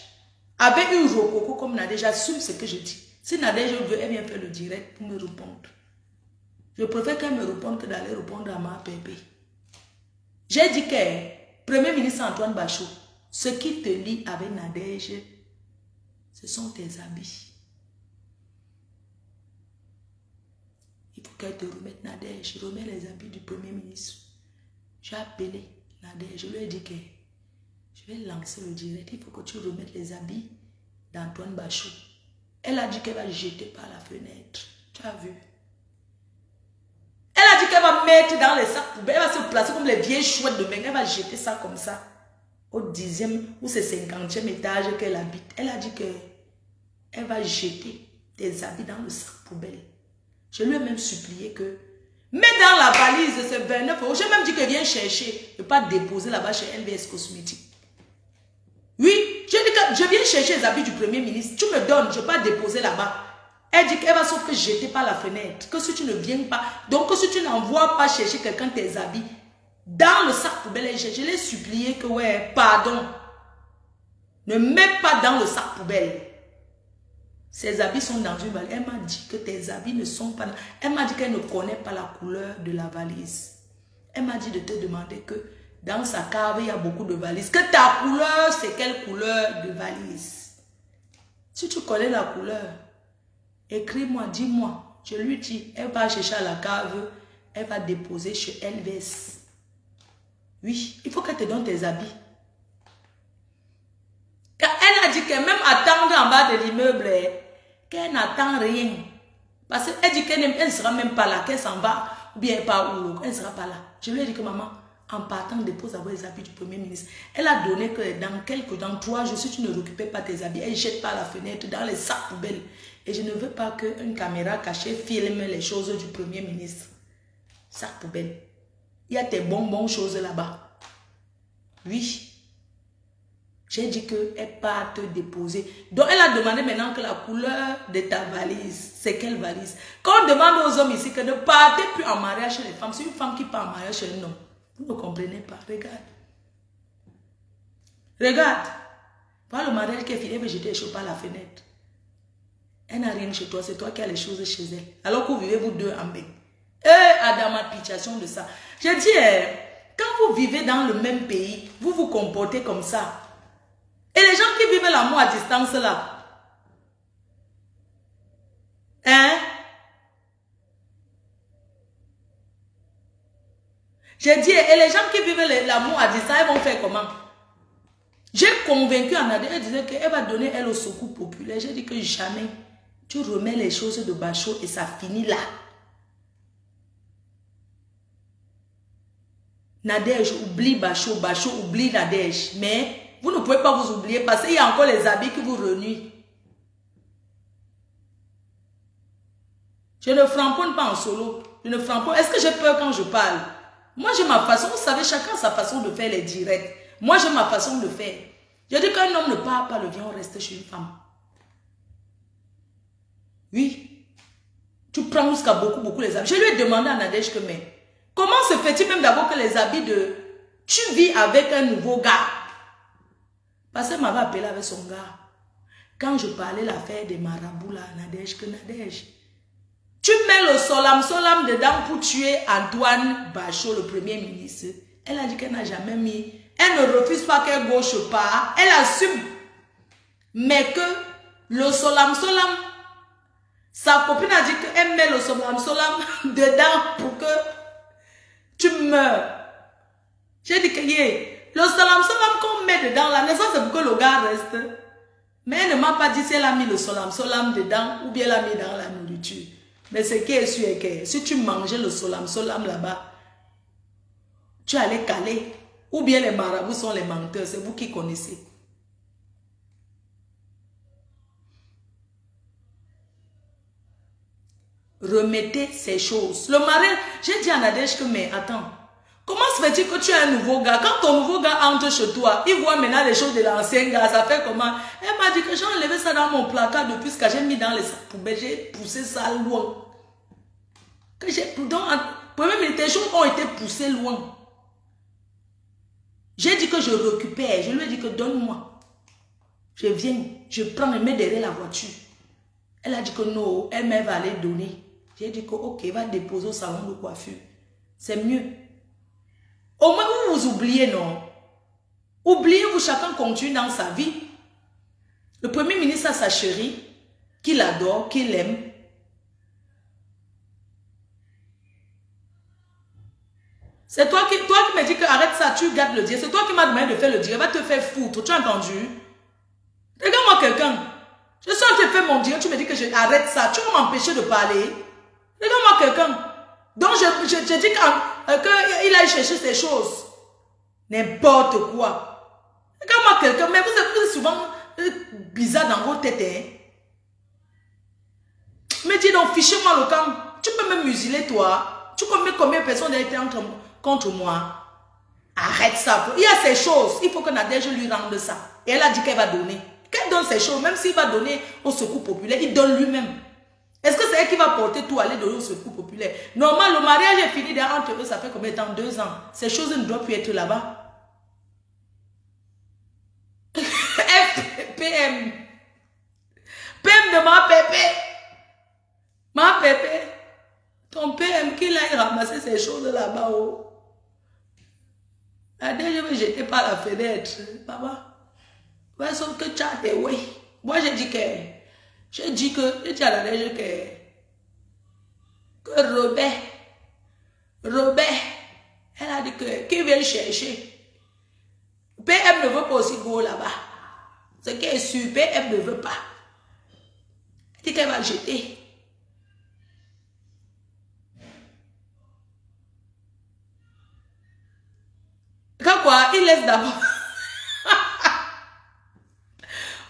Avec une rococo comme Nadège, j'assume ce que je dis. Si Nadège veut, elle vient faire le direct pour me répondre. Je préfère qu'elle me réponde que d'aller répondre à ma pépé. J'ai dit que, Premier ministre Antoine Bachot, ce qui te lie avec Nadège, ce sont tes habits. Il faut qu'elle te remette Nadège. Je remets les habits du Premier ministre. J'ai appelé Nadège. Je lui ai dit que je vais lancer le direct. Il faut que tu remettes les habits d'Antoine Bachot. Elle a dit qu'elle va jeter par la fenêtre. Tu as vu? Elle a dit qu'elle va mettre dans les sacs poubelles. Elle va se placer comme les vieilles chouettes de Mengue. Elle va jeter ça comme ça. Au 10e ou c'est 50e étage qu'elle habite. Elle a dit qu'elle va jeter des habits dans le sac poubelle. Je lui ai même supplié que mets dans la valise, c'est 29 €. J'ai même dit que viens chercher. Ne pas déposer là-bas chez LVS Cosmétiques. Oui, je dis que je viens chercher les habits du Premier ministre. Tu me donnes, je ne vais pas déposer là-bas. Elle dit qu'elle va sauf que jeter par la fenêtre. Que si tu ne viens pas, donc que si tu n'envoies pas chercher quelqu'un tes habits dans le sac poubelle, je l'ai supplié que ouais, pardon. Ne mets pas dans le sac poubelle. Ses habits sont dans une valise. Elle m'a dit que tes habits ne sont pas... Elle m'a dit qu'elle ne connaît pas la couleur de la valise. Elle m'a dit de te demander que dans sa cave, il y a beaucoup de valises. Que ta couleur, c'est quelle couleur de valise? Si tu connais la couleur, écris-moi, dis-moi. Je lui dis, elle va chercher à la cave, elle va déposer chez LVS. Oui, il faut qu'elle te donne tes habits. Elle a dit que même attendre en bas de l'immeuble, qu'elle n'attend rien. Parce qu'elle dit qu'elle ne sera même pas là, qu'elle s'en va, ou bien pas où, elle ne sera pas là. Je lui ai dit que maman, en partant, dépose d'abord les habits du Premier ministre. Elle a donné que dans 3 jours, si tu ne récupères pas tes habits, elle jette par la fenêtre, dans les sacs poubelles. Et je ne veux pas qu'une caméra cachée filme les choses du Premier ministre. Sac poubelle. Il y a tes bonbons choses là-bas. Oui. J'ai dit qu'elle part te déposer. Donc, elle a demandé maintenant que la couleur de ta valise, c'est quelle valise? Quand on demande aux hommes ici que ne partez plus en mariage chez les femmes, c'est une femme qui part en mariage chez un homme. Vous ne comprenez pas. Regarde. Regarde. Voilà le mariage qui est fini, mais j'étais chaud par la fenêtre. Elle n'a rien chez toi, c'est toi qui as les choses chez elle. Alors que vous vivez vous deux en bain. Adama, pitchation de ça. Je dis, quand vous vivez dans le même pays, vous vous comportez comme ça. Et les gens qui vivent l'amour à distance là, hein? J'ai dit, et les gens qui vivent l'amour à distance, ils vont faire comment? J'ai convaincu Anadé, elle disait qu'elle va donner elle au secours populaire. J'ai dit que jamais tu remets les choses de Bachot et ça finit là. Nadège oublie Bachot, Bachot oublie Nadège. Mais vous ne pouvez pas vous oublier parce qu'il y a encore les habits qui vous renuient. Je ne framponne pas en solo. Je ne framponne. Est-ce que j'ai peur quand je parle? Moi, j'ai ma façon. Vous savez, chacun a sa façon de faire les directs. Moi, j'ai ma façon de faire. Je dis qu'un homme ne part pas, le viens, on reste chez une femme. Oui. Tu prends jusqu'à beaucoup les habits. Je lui ai demandé à Nadège que, mais comment se fait-il même d'abord que les habits de... Tu vis avec un nouveau gars. Parce qu'elle m'avait appelé avec son gars. Quand je parlais l'affaire des marabouts là, Nadège, que Nadège. Tu mets le solam dedans pour tuer Antoine Bachot, le premier ministre. Elle a dit qu'elle n'a jamais mis. Elle ne refuse pas qu'elle gauche pas. Elle assume. Mais que le solam, sa copine a dit qu'elle met le solam dedans pour que tu meurs. J'ai dit que le solam qu'on met dedans là, ça c'est pour que le gars reste. Mais elle ne m'a pas dit si elle a mis le solam dedans ou bien elle a mis dans la nourriture. Mais ce qui est sûr est que si tu mangeais le solam là-bas, tu allais caler. Ou bien les marabouts sont les menteurs, c'est vous qui connaissez. Remettez ces choses. Le mari, j'ai dit à Nadège que, mais attends, comment se fait-il que tu as un nouveau gars? Quand ton nouveau gars entre chez toi, il voit maintenant les choses de l'ancien gars, ça fait comment? Elle m'a dit que j'ai enlevé ça dans mon placard depuis ce que j'ai mis dans les poubelles, j'ai poussé ça loin. Que j'ai, donc, tes choses ont été poussées loin. J'ai dit que je récupère. Je lui ai dit que donne-moi. Je viens, je prends et mets derrière la voiture. Elle a dit que non, elle va aller donner. J'ai dit que ok, va déposer au salon de coiffure. C'est mieux. Au moins, vous vous oubliez, non? Oubliez-vous, chacun continue dans sa vie. Le premier ministre a sa chérie, qu'il adore, qu'il aime. C'est toi qui me dis que arrête ça, tu gardes le dire. C'est toi qui m'as demandé de faire le dire. Va te faire foutre. Tu as entendu? Regarde-moi quelqu'un. Je suis en train de faire mon dire. Tu me dis que arrête ça. Tu vas m'empêcher de parler. Regarde-moi quelqu'un. Donc je dis qu'il aille chercher ces choses. N'importe quoi. Regarde-moi quelqu'un. Mais vous êtes souvent bizarre dans vos têtes. Hein? Mais dis donc, fichez-moi le camp. Tu peux me museler toi. Tu connais combien de personnes ont été contre moi. Arrête ça. Il y a ces choses. Il faut que Nadège lui rende ça. Et elle a dit qu'elle va donner. Qu'elle donne ces choses. Même s'il va donner au secours populaire, il donne lui-même. Est-ce que c'est elle qui va porter tout, aller donner au secours populaire? Normalement, le mariage est fini entre eux. Ça fait combien de temps? 2 ans. Ces choses ne doivent plus être là-bas. PM. PM de ma pépé. Ma pépé. Ton PM qu'il aille ramasser ces choses là-bas. Oh. Je vais jeter par la fenêtre. Papa. Ouais, sauf que tu as des oui. Moi, j'ai dit à la neige que Robert, elle a dit que, qui vient le chercher. PM ne veut pas aussi go là-bas. Ce qui est sûr, PM ne veut pas. Elle dit qu'elle va jeter. Quand quoi, il laisse d'abord.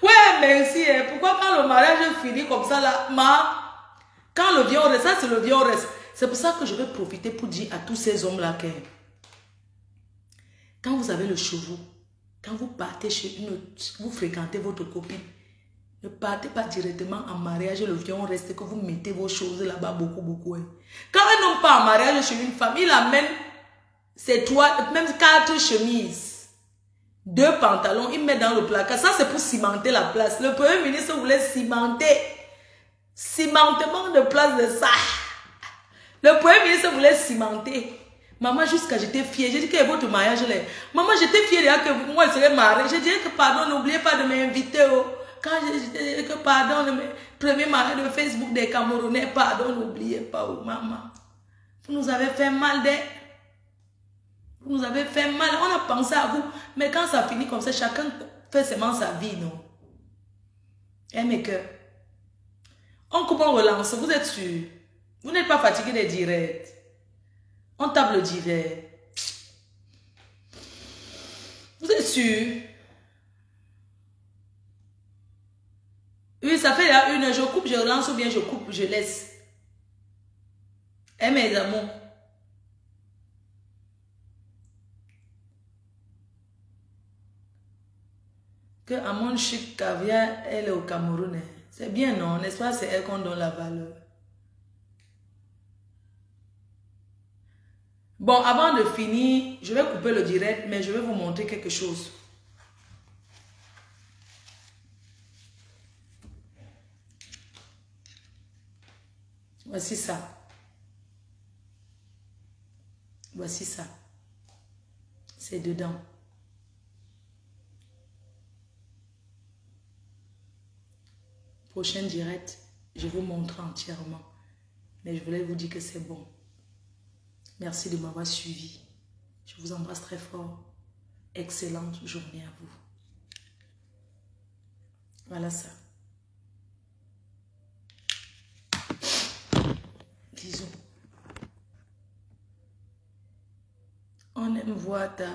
Ouais, merci. Pourquoi quand le mariage finit comme ça là, quand le viol reste, ça c'est le viol reste. C'est pour ça que je vais profiter pour dire à tous ces hommes-là que quand vous avez le chevaux, quand vous partez chez une autre, vous fréquentez votre copine, ne partez pas directement en mariage, le viol reste, que vous mettez vos choses là-bas beaucoup. Hein. Quand un homme part en mariage chez une femme, il amène ses toiles, même 4 chemises, 2 pantalons, il met dans le placard. Ça, c'est pour cimenter la place. Le premier ministre voulait cimenter. Cimentement de place de ça. Le premier ministre voulait cimenter. Maman, jusqu'à j'étais fière. J'ai dit que votre mariage, là. Maman, j'étais fière que moi, je serais mariée. Je disais que pardon, n'oubliez pas de m'inviter. Oh. Quand je disais que pardon, le premier mariage de Facebook des Camerounais, pardon, n'oubliez pas, oh, maman. Vous nous avez fait mal, vous nous avez fait mal. On a pensé à vous. Mais quand ça finit comme ça, chacun fait seulement sa vie, non? Eh, mais que. On coupe, on relance. Vous êtes sûr? Vous n'êtes pas fatigué des directs? On tape le direct. Vous êtes sûr? Oui, ça fait là une heure. Je coupe, je relance ou bien je coupe, je laisse. Eh mes amours. Que Amon Chic Caviar, elle est au Cameroun. C'est bien, non? N'est-ce pas? C'est elle qu'on donne la valeur. Bon, avant de finir, je vais couper le direct, mais je vais vous montrer quelque chose. Voici ça. Voici ça. C'est dedans. Prochain direct, je vous montre entièrement. Mais je voulais vous dire que c'est bon. Merci de m'avoir suivi. Je vous embrasse très fort. Excellente journée à vous. Voilà ça. Bisous. On aime voir ta...